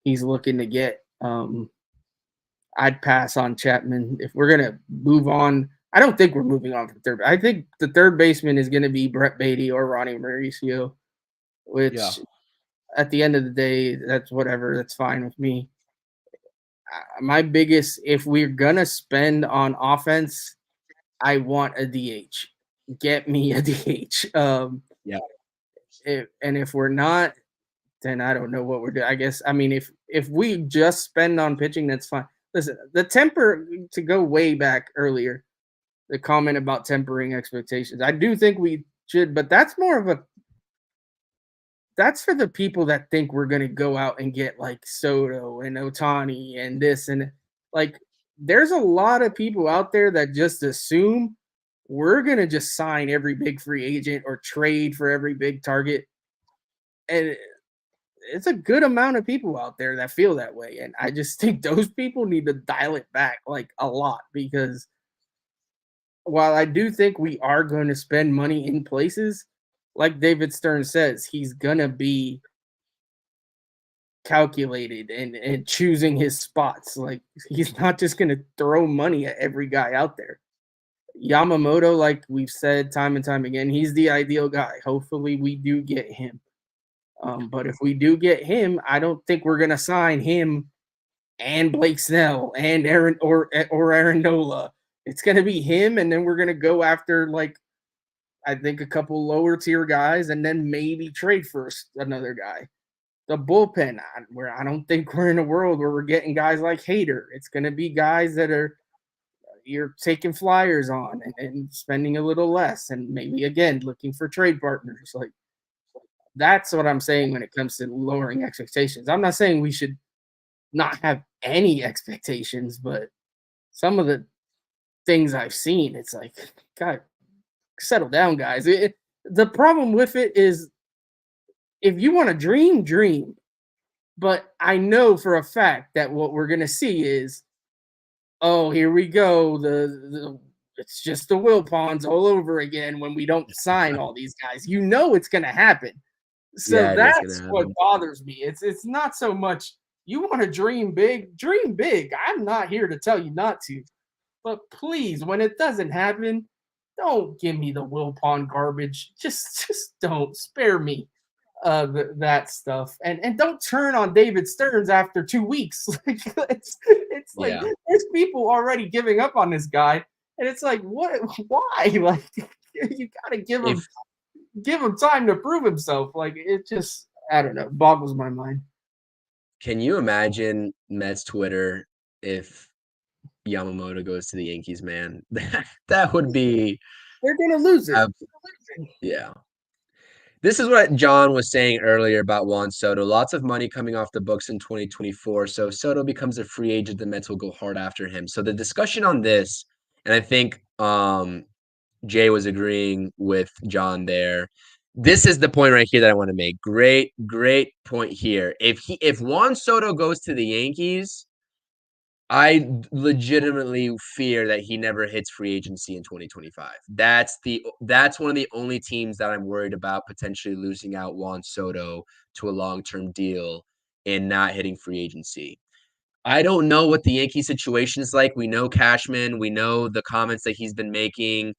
looking to get. I'd pass on Chapman if we're going to move on. I don't think we're moving on from third. I think the third baseman is going to be Brett Beatty or Ronnie Mauricio, which at the end of the day, that's whatever. That's fine with me. My biggest, if we're going to spend on offense, I want a DH. Get me a DH. If we're not, then I don't know what we're doing. I guess, I mean, if we just spend on pitching, that's fine. Listen, the temper, to go way back earlier, the comment about tempering expectations. I do think we should, but that's that's for the people that think we're going to go out and get like Soto and Ohtani and this and like, there's a lot of people out there that just assume we're going to just sign every big free agent or trade for every big target. And it's a good amount of people out there that feel that way. And I just think those people need to dial it back like a lot, because while I do think we are going to spend money in places, like David Stern says, he's going to be calculated and choosing his spots. Like, he's not just going to throw money at every guy out there. Yamamoto, like we've said time and time again, he's the ideal guy. Hopefully we do get him. But if we do get him, I don't think we're going to sign him and Blake Snell and Aaron Nola. It's going to be him, and then we're going to go after, like, I think a couple lower tier guys, and then maybe trade for another guy. The bullpen, where I don't think we're in a world where we're getting guys like Hader. It's going to be guys that you're taking flyers on and spending a little less, and maybe again looking for trade partners. Like, that's what I'm saying when it comes to lowering expectations. I'm not saying we should not have any expectations, but some of the things I've seen, it's like, God, settle down, guys. The problem with it is, if you want to dream, But I know for a fact that what we're gonna see is, oh, here we go. It's just the will pawns all over again when we don't sign all these guys. You know it's gonna happen. So
Yeah, it is gonna
that's what
happen.
bothers me. It's not so much you want to dream big, dream big. I'm not here to tell you not to. But please, when it doesn't happen, don't give me the will pawn garbage. Just don't spare me that stuff, and don't turn on David Stearns after 2 weeks. Like it's like
Yeah.
there's people already giving up on this guy, and it's like what? Why? Like you got to
If
give him time to prove himself. Like it just I don't know, boggles my mind.
Can you imagine Mets Twitter if Yamamoto goes to the Yankees, man? That would be
They're gonna lose it.
yeah. This is what John was saying earlier about Juan Soto. Lots of money coming off the books in 2024. So if Soto becomes a free agent, the Mets will go hard after him. So the discussion on this, and I think Jay was agreeing with John there. This is the point right here that I want to make. Great point here. If Juan Soto goes to the Yankees, I legitimately fear that he never hits free agency in 2025. That's one of the only teams that I'm worried about potentially losing out Juan Soto to a long-term deal and not hitting free agency. I don't know what the Yankee situation is like. We know Cashman. We know the comments that he's been making.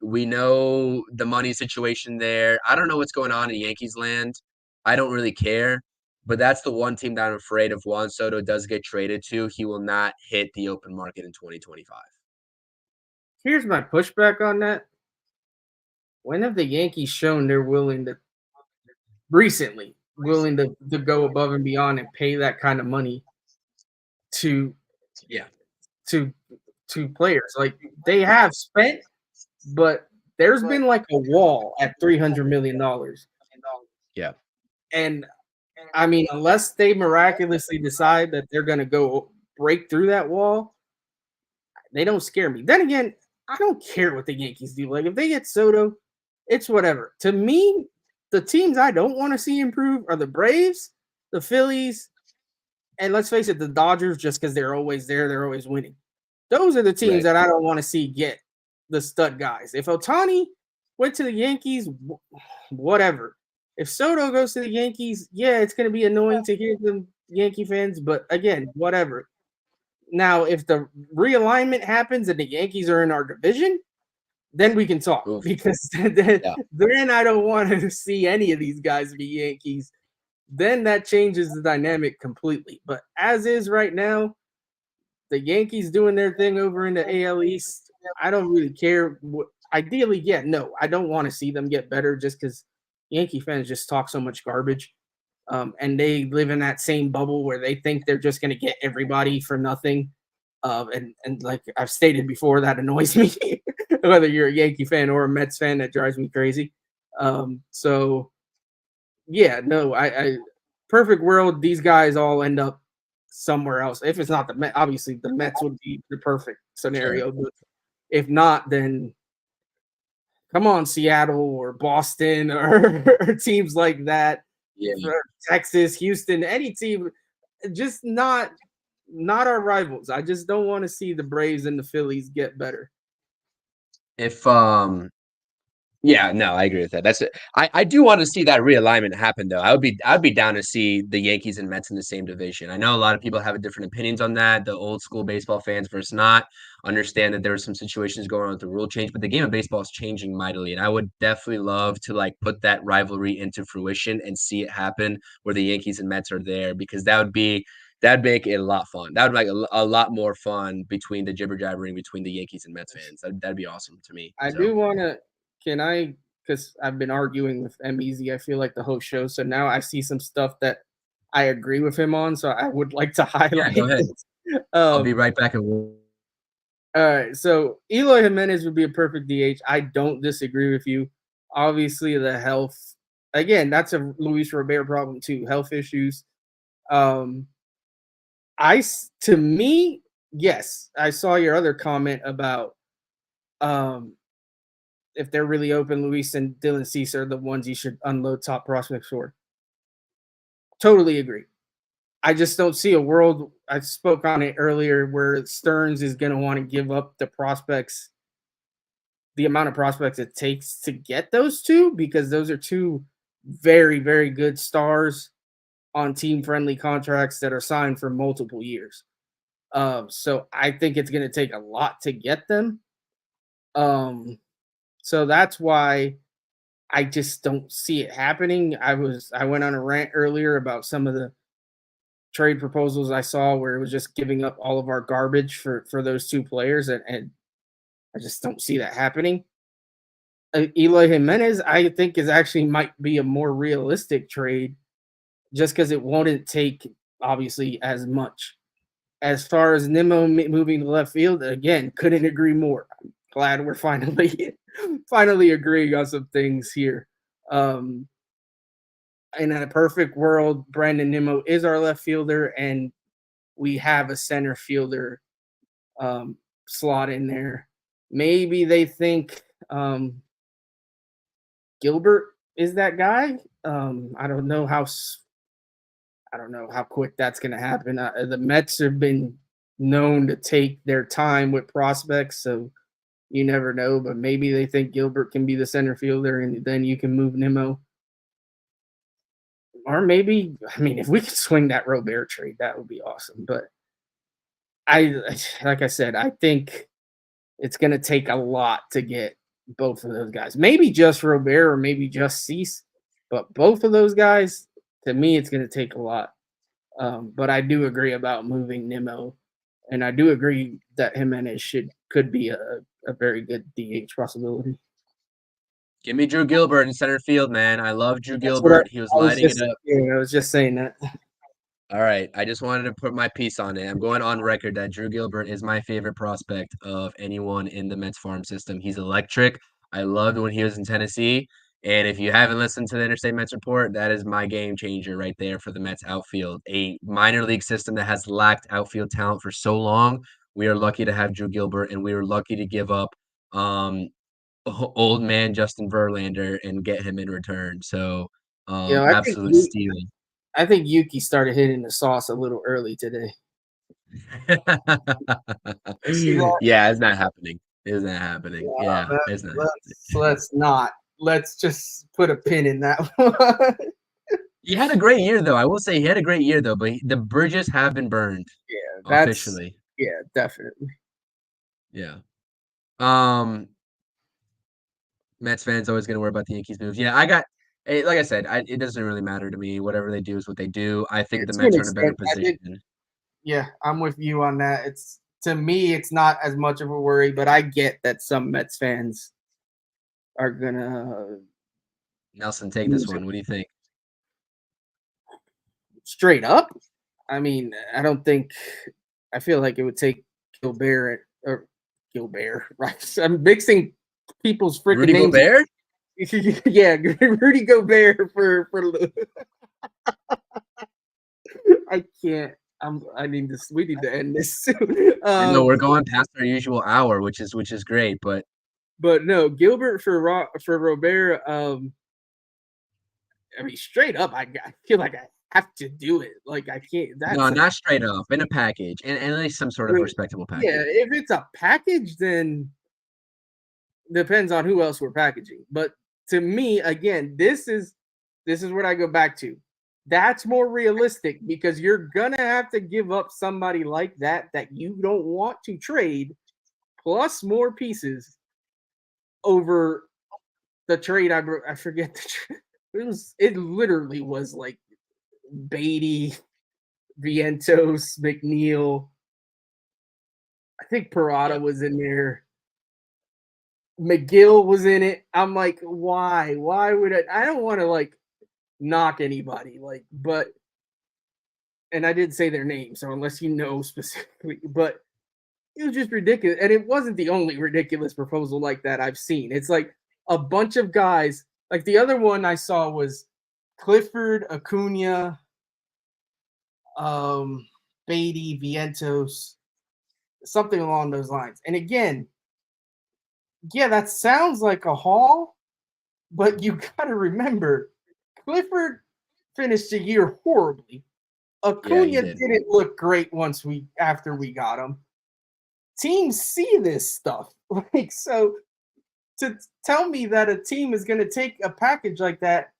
We know the money situation there. I don't know what's going on in Yankees land. I don't really care. But that's the one team that I'm afraid if Juan Soto does get traded to, he will not hit the open market in 2025.
Here's my pushback on that. When have the Yankees shown they're willing to recently willing to go above and beyond and pay that kind of money to
Yeah.
to to players? Like they have spent, but there's been like a wall at $300 million.
Yeah.
And I mean, unless they miraculously decide that they're gonna go break through that wall, they don't scare me. Then again, I don't care what the Yankees do. Like if they get Soto, it's whatever. To me, the teams I don't want to see improve are the Braves, the Phillies, and let's face it, the Dodgers, just because they're always there, they're always winning. Those are the teams
Right.
that I don't want to see get the stud guys. If Ohtani went to the Yankees, whatever. If Soto goes to the Yankees, yeah, it's going to be annoying to hear the Yankee fans, but again, whatever. Now, if the realignment happens and the Yankees are in our division, then we can talk
Oof.
because
Yeah.
then I don't want to see any of these guys be Yankees. Then that changes the dynamic completely. But as is right now, the Yankees doing their thing over in the AL East, I don't really care. Ideally, yeah, no, I don't want to see them get better just because Yankee fans just talk so much garbage. And they live in that same bubble where they think they're just going to get everybody for nothing. And like I've stated before, that annoys me. Whether you're a Yankee fan or a Mets fan, that drives me crazy. So yeah, no, I perfect world, these guys all end up somewhere else. If it's not the Mets, obviously the Mets would be the perfect scenario. But if not, then come on, Seattle or Boston or teams like that.
Yeah.
Texas, Houston, any team, just not our rivals. I just don't want to see the Braves and the Phillies get better.
If Yeah, no, I agree with that. That's it. I do want to see that realignment happen, though. I'd be down to see the Yankees and Mets in the same division. I know a lot of people have different opinions on that. The old school baseball fans versus not understand that there are some situations going on with the rule change, but the game of baseball is changing mightily, and I would definitely love to like put that rivalry into fruition and see it happen where the Yankees and Mets are there because that'd make it a lot fun. That would make a lot more fun between the jibber jabbering between the Yankees and Mets fans. That'd be awesome to me.
I
So.
do want to. Can I? Because I've been arguing with MEZ. I feel like the host show. So now I see some stuff that I agree with him on. So I would like to
Yeah,
highlight.
go ahead. I'll be right back.
All right. So Eloy Jimenez would be a perfect DH. I don't disagree with you. Obviously, the health. Again, that's a Luis Robert problem too. Health issues. To me, yes. I saw your other comment about if they're really open, Luis and Dylan Cease are the ones you should unload top prospects for. Totally agree. I just don't see a world. I spoke on it earlier where Stearns is going to want to give up the amount of prospects it takes to get those two, because those are two very, very good stars on team friendly contracts that are signed for multiple years. So I think it's going to take a lot to get them. So that's why I just don't see it happening. I went on a rant earlier about some of the trade proposals I saw where it was just giving up all of our garbage for those two players, and I just don't see that happening. Eloy Jimenez, I think, is actually might be a more realistic trade, just because it wouldn't take obviously as much. As far as Nimmo moving to left field, again, couldn't agree more. I'm glad we're finally agreeing on some things here. In a perfect world, Brandon Nimmo is our left fielder, and we have a center fielder slot in there. Maybe they think Gilbert is that guy. I don't know how quick that's going to happen. The Mets have been known to take their time with prospects, so you never know. But maybe they think Gilbert can be the center fielder, and then you can move Nimmo. Or maybe, I mean, if we could swing that Robert trade, that would be awesome. But like I said, I think it's going to take a lot to get both of those guys. Maybe just Robert or maybe just Cease, but both of those guys, to me, it's going to take a lot. But I do agree about moving Nimmo, and I do agree that Jimenez could be a very good DH possibility.
Give me Drew Gilbert in center field, man. I love Drew
That's what
Gilbert. He was lighting it up.
Yeah, I was just saying that.
All right. I just wanted to put my piece on it. I'm going on record that Drew Gilbert is my favorite prospect of anyone in the Mets farm system. He's electric. I loved when he was in Tennessee. And if you haven't listened to the Interstate Mets Report, that is my game changer right there for the Mets outfield. A minor league system that has lacked outfield talent for so long. We are lucky to have Drew Gilbert, and we are lucky to give up old man Justin Verlander and get him in return. So absolute steal.
I think Yuki started hitting the sauce a little early today.
Yeah, it's not happening. It's not happening. Yeah, it's not.
Let's just put a pin in that one.
He had a great year, though. I will say he had a great year, though. But the bridges have been burned.
Yeah,
officially.
Yeah, definitely.
Yeah. Mets fans always gonna worry about the Yankees moves. Yeah, like I said, it doesn't really matter to me. Whatever they do is what they do. I think the Mets are in a better position.
Yeah, I'm with you on that. To me, it's not as much of a worry, but I get that some Mets fans are gonna.
Nelson, take this one. What do you think?
Straight up, I mean, I feel like it would take Gilbert, right? I'm mixing people's freaking
Rudy
names.
Gobert?
Yeah, Rudy Gobert for I can't. We need to end this soon.
No, we're going past our usual hour, which is great, but
no, Gilbert for Robert. I mean, straight up, I feel like I have to do it. Like I can't.
No, not straight up. In a package, and at least some sort of respectable package.
Yeah, if it's a package, then depends on who else we're packaging. But to me, again, this is what I go back to. That's more realistic because you're gonna have to give up somebody like that you don't want to trade, plus more pieces over the trade. I forget the trade. It literally was like Beatty, Vientos, McNeil. I think Parada was in there. McGill was in it. I'm like, why? Why would I don't want to like knock anybody, and I didn't say their name, so unless you know specifically, but it was just ridiculous. And it wasn't the only ridiculous proposal like that I've seen. It's like a bunch of guys. Like the other one I saw was Clifford, Acuna, Beatty, Vientos, something along those lines. And again, yeah, that sounds like a haul, but you got to remember, Clifford finished the year horribly. Acuna
Yeah, he did.
didn't look great after we got him. Teams see this stuff. Like, so to tell me that a team is going to take a package like that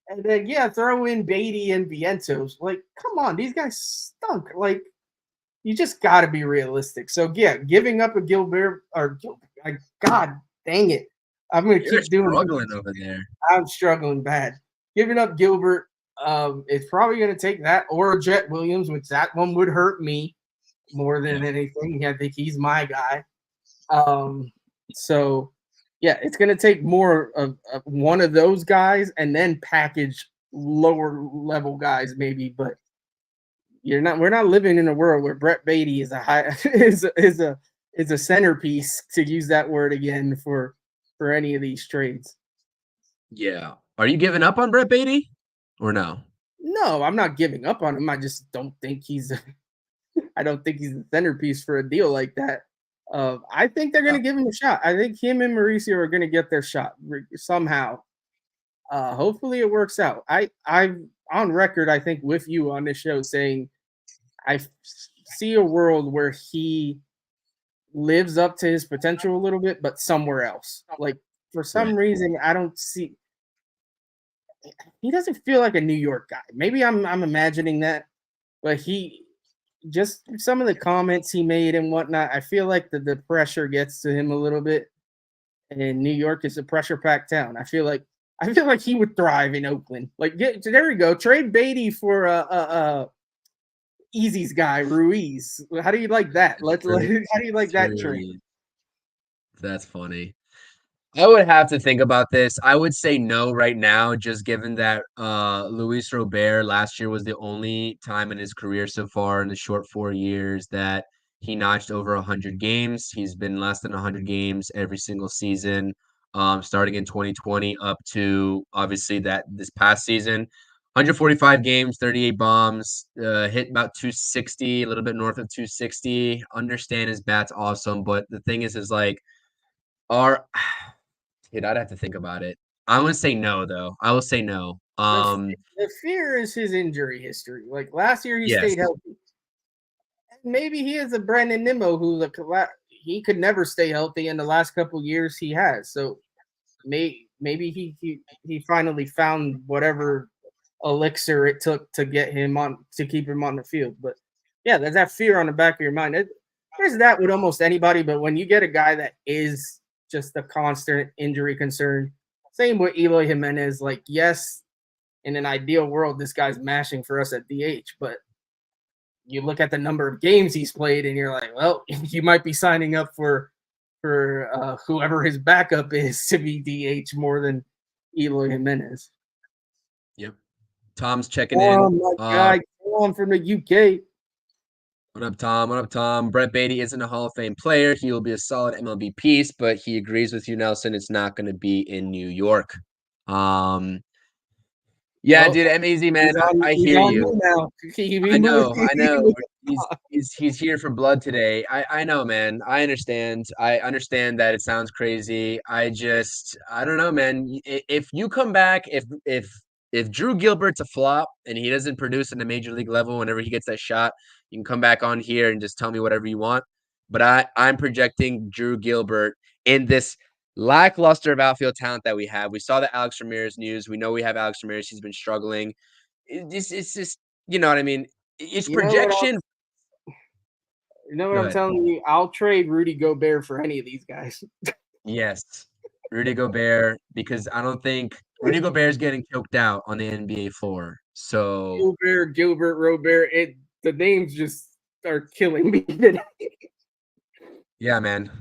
and then, throw in Beatty and Vientos. Like, come on, these guys stunk. Like, you just got to be realistic. So, giving up a Gilbert God dang it. I'm going to keep doing
struggling over there.
I'm struggling bad. Giving up Gilbert, it's probably going to take that or Jet Williams, which that one would hurt me more than anything. I think he's my guy. So, it's going to take more of one of those guys and then package lower level guys maybe. But we're not living in a world where Brett Beatty is a centerpiece, to use that word again, for any of these trades.
Yeah. Are you giving up on Brett Beatty or no?
No, I'm not giving up on him. I just don't think he's the centerpiece for a deal like that. I think they're going to give him a shot. I think him and Mauricio are going to get their shot somehow. Hopefully it works out. I'm on record, I think, with you on this show saying I see a world where he lives up to his potential a little bit, but somewhere else. Like, for some reason, I don't see. He doesn't feel like a New York guy. Maybe I'm imagining that, but just some of the comments he made and whatnot, I feel like the pressure gets to him a little bit. And New York is a pressure-packed town. I feel like he would thrive in Oakland. Like, there we go. Trade Beatty for Easy's guy, Ruiz. How do you like that? How do you like that trade?
That's funny. I would have to think about this. I would say no right now, just given that Luis Robert last year was the only time in his career so far in the short 4 years that he notched over 100 games. He's been less than 100 games every single season, starting in 2020 up to obviously this past season. 145 games, 38 bombs, hit about 260, a little bit north of 260. Understand his bat's awesome, but the thing is like, Dude, I'd have to think about it. I'm gonna say no, though. I will say no.
The fear is his injury history. Like, last year, he stayed healthy. Maybe he is a Brandon Nimmo who he could never stay healthy, and the last couple years he has. So maybe he finally found whatever elixir it took to get him to keep him on the field. But there's that fear on the back of your mind. There's that with almost anybody, but when you get a guy that is just a constant injury concern. Same with Eloy Jimenez. Like, yes, in an ideal world, this guy's mashing for us at DH, but you look at the number of games he's played and you're like, well, you might be signing up for whoever his backup is to be DH more than Eloy Jimenez.
Yep. Tom's checking in.
Oh, my guy, Tom from the UK.
What up, Tom? What up, Tom? Brett Beatty isn't a Hall of Fame player. He will be a solid MLB piece, but he agrees with you, Nelson. It's not going to be in New York. Dude, MAZ, man, I hear you. I know. He's here for blood today. I know, man. I understand that it sounds crazy. I don't know, man. If you come back, if Drew Gilbert's a flop and he doesn't produce at a major league level whenever he gets that shot, you can come back on here and just tell me whatever you want. But I'm projecting Drew Gilbert in this lackluster of outfield talent that we have. We saw the Alex Ramirez news. We know we have Alex Ramirez. He's been struggling. It's just, you know what I mean? It's projection.
You know what I'm telling you? I'll trade Rudy Gobert for any of these guys.
Yes. Rudy Gobert, because I don't think Rudy Gobert is getting choked out on the NBA floor. So
Gilbert, Robert, the names just are killing me today.
Yeah, man.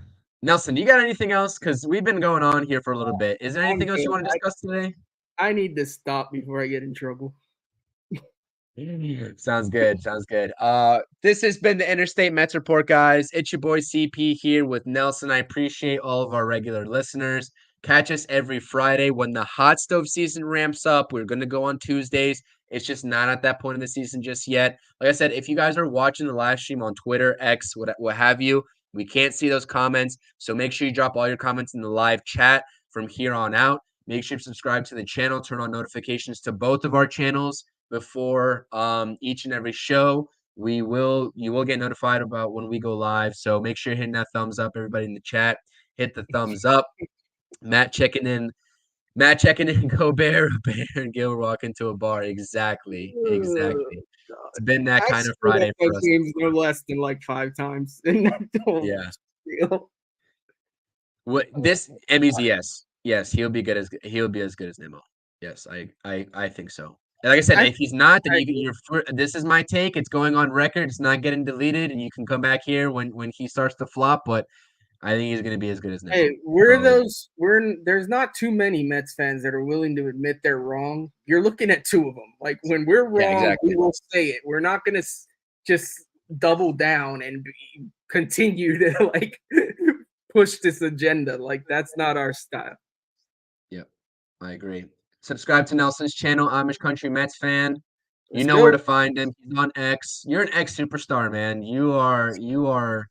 Nelson, you got anything else? Because we've been going on here for a little bit. Is there anything else you want to discuss today?
I need to stop before I get in trouble.
Sounds good. This has been the Interstate Mets Report, guys. It's your boy CP here with Nelson. I appreciate all of our regular listeners. Catch us every Friday when the hot stove season ramps up. We're going to go on Tuesdays. It's just not at that point in the season just yet. Like I said, if you guys are watching the live stream on Twitter, X, what have you, we can't see those comments. So make sure you drop all your comments in the live chat from here on out. Make sure you subscribe to the channel. Turn on notifications to both of our channels. before each and every show. You will get notified about when we go live. So make sure you're hitting that thumbs up. Everybody in the chat, hit the thumbs up. Matt checking in, go Bear, and Gil walk into a bar. Exactly. It's been that kind of Friday for us.
Games no less than like 5 times in that whole
real. What this Emmy's yes, he'll be as good as Nemo. Yes, I think so. And like I said, if he's not, then this is my take. It's going on record. It's not getting deleted, and you can come back here when he starts to flop. But I think he's going to be as good as Nemo.
Hey, there's not too many Mets fans that are willing to admit they're wrong. You're looking at 2 of them. Like when we're wrong, we will say it. We're not going to just double down and continue to like push this agenda. Like that's not our style.
Yep, I agree. Subscribe to Nelson's channel, Amish Country Mets fan. You know where to find him. He's on X. You're an X superstar, man. You are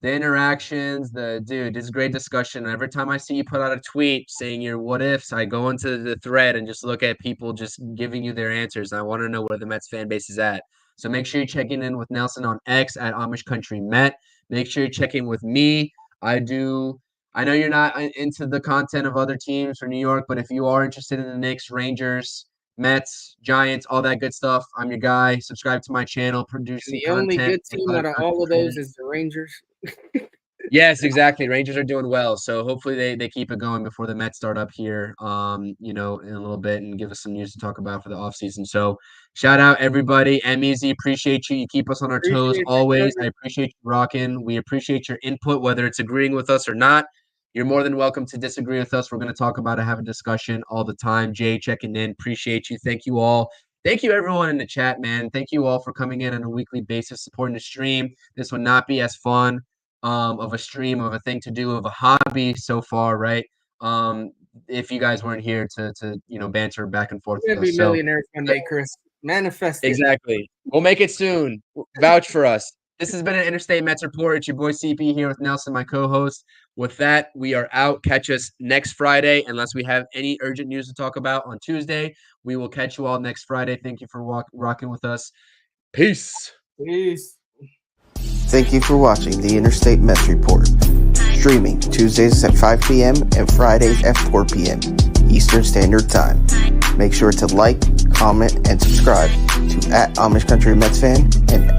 the interactions, this is great discussion. Every time I see you put out a tweet saying your what ifs, I go into the thread and just look at people just giving you their answers. I want to know where the Mets fan base is at. So make sure you're checking in with Nelson on X at Amish Country Met. Make sure you check in with me. I know you're not into the content of other teams for New York, but if you are interested in the Knicks, Rangers, Mets, Giants, all that good stuff, I'm your guy. Subscribe to my channel, producing content.
The only good team out of all of those is the Rangers.
Yes, exactly. Rangers are doing well, so hopefully they keep it going before the Mets start up here, in a little bit and give us some news to talk about for the offseason. So shout out everybody. Easy, appreciate you. You keep us on our toes always. I appreciate you rocking. We appreciate your input, whether it's agreeing with us or not. You're more than welcome to disagree with us. We're going to talk about it, have a discussion all the time. Jay checking in. Appreciate you. Thank you all. Thank you, everyone in the chat, man. Thank you all for coming in on a weekly basis, supporting the stream. This would not be as fun of a stream, of a thing to do, of a hobby so far, right? If you guys weren't here to banter back and forth.
We're going to be millionaires one day, Chris. Manifest it.
Exactly. We'll make it soon. Vouch for us. This has been an Interstate Mets Report. It's your boy CP here with Nelson, my co-host. With that, we are out. Catch us next Friday. Unless we have any urgent news to talk about on Tuesday, we will catch you all next Friday. Thank you for rocking with us. Peace.
Thank you for watching the Interstate Mets Report. Streaming Tuesdays at 5 p.m. and Fridays at 4 p.m. Eastern Standard Time. Make sure to like, comment, and subscribe to @Amish Country Mets Fan and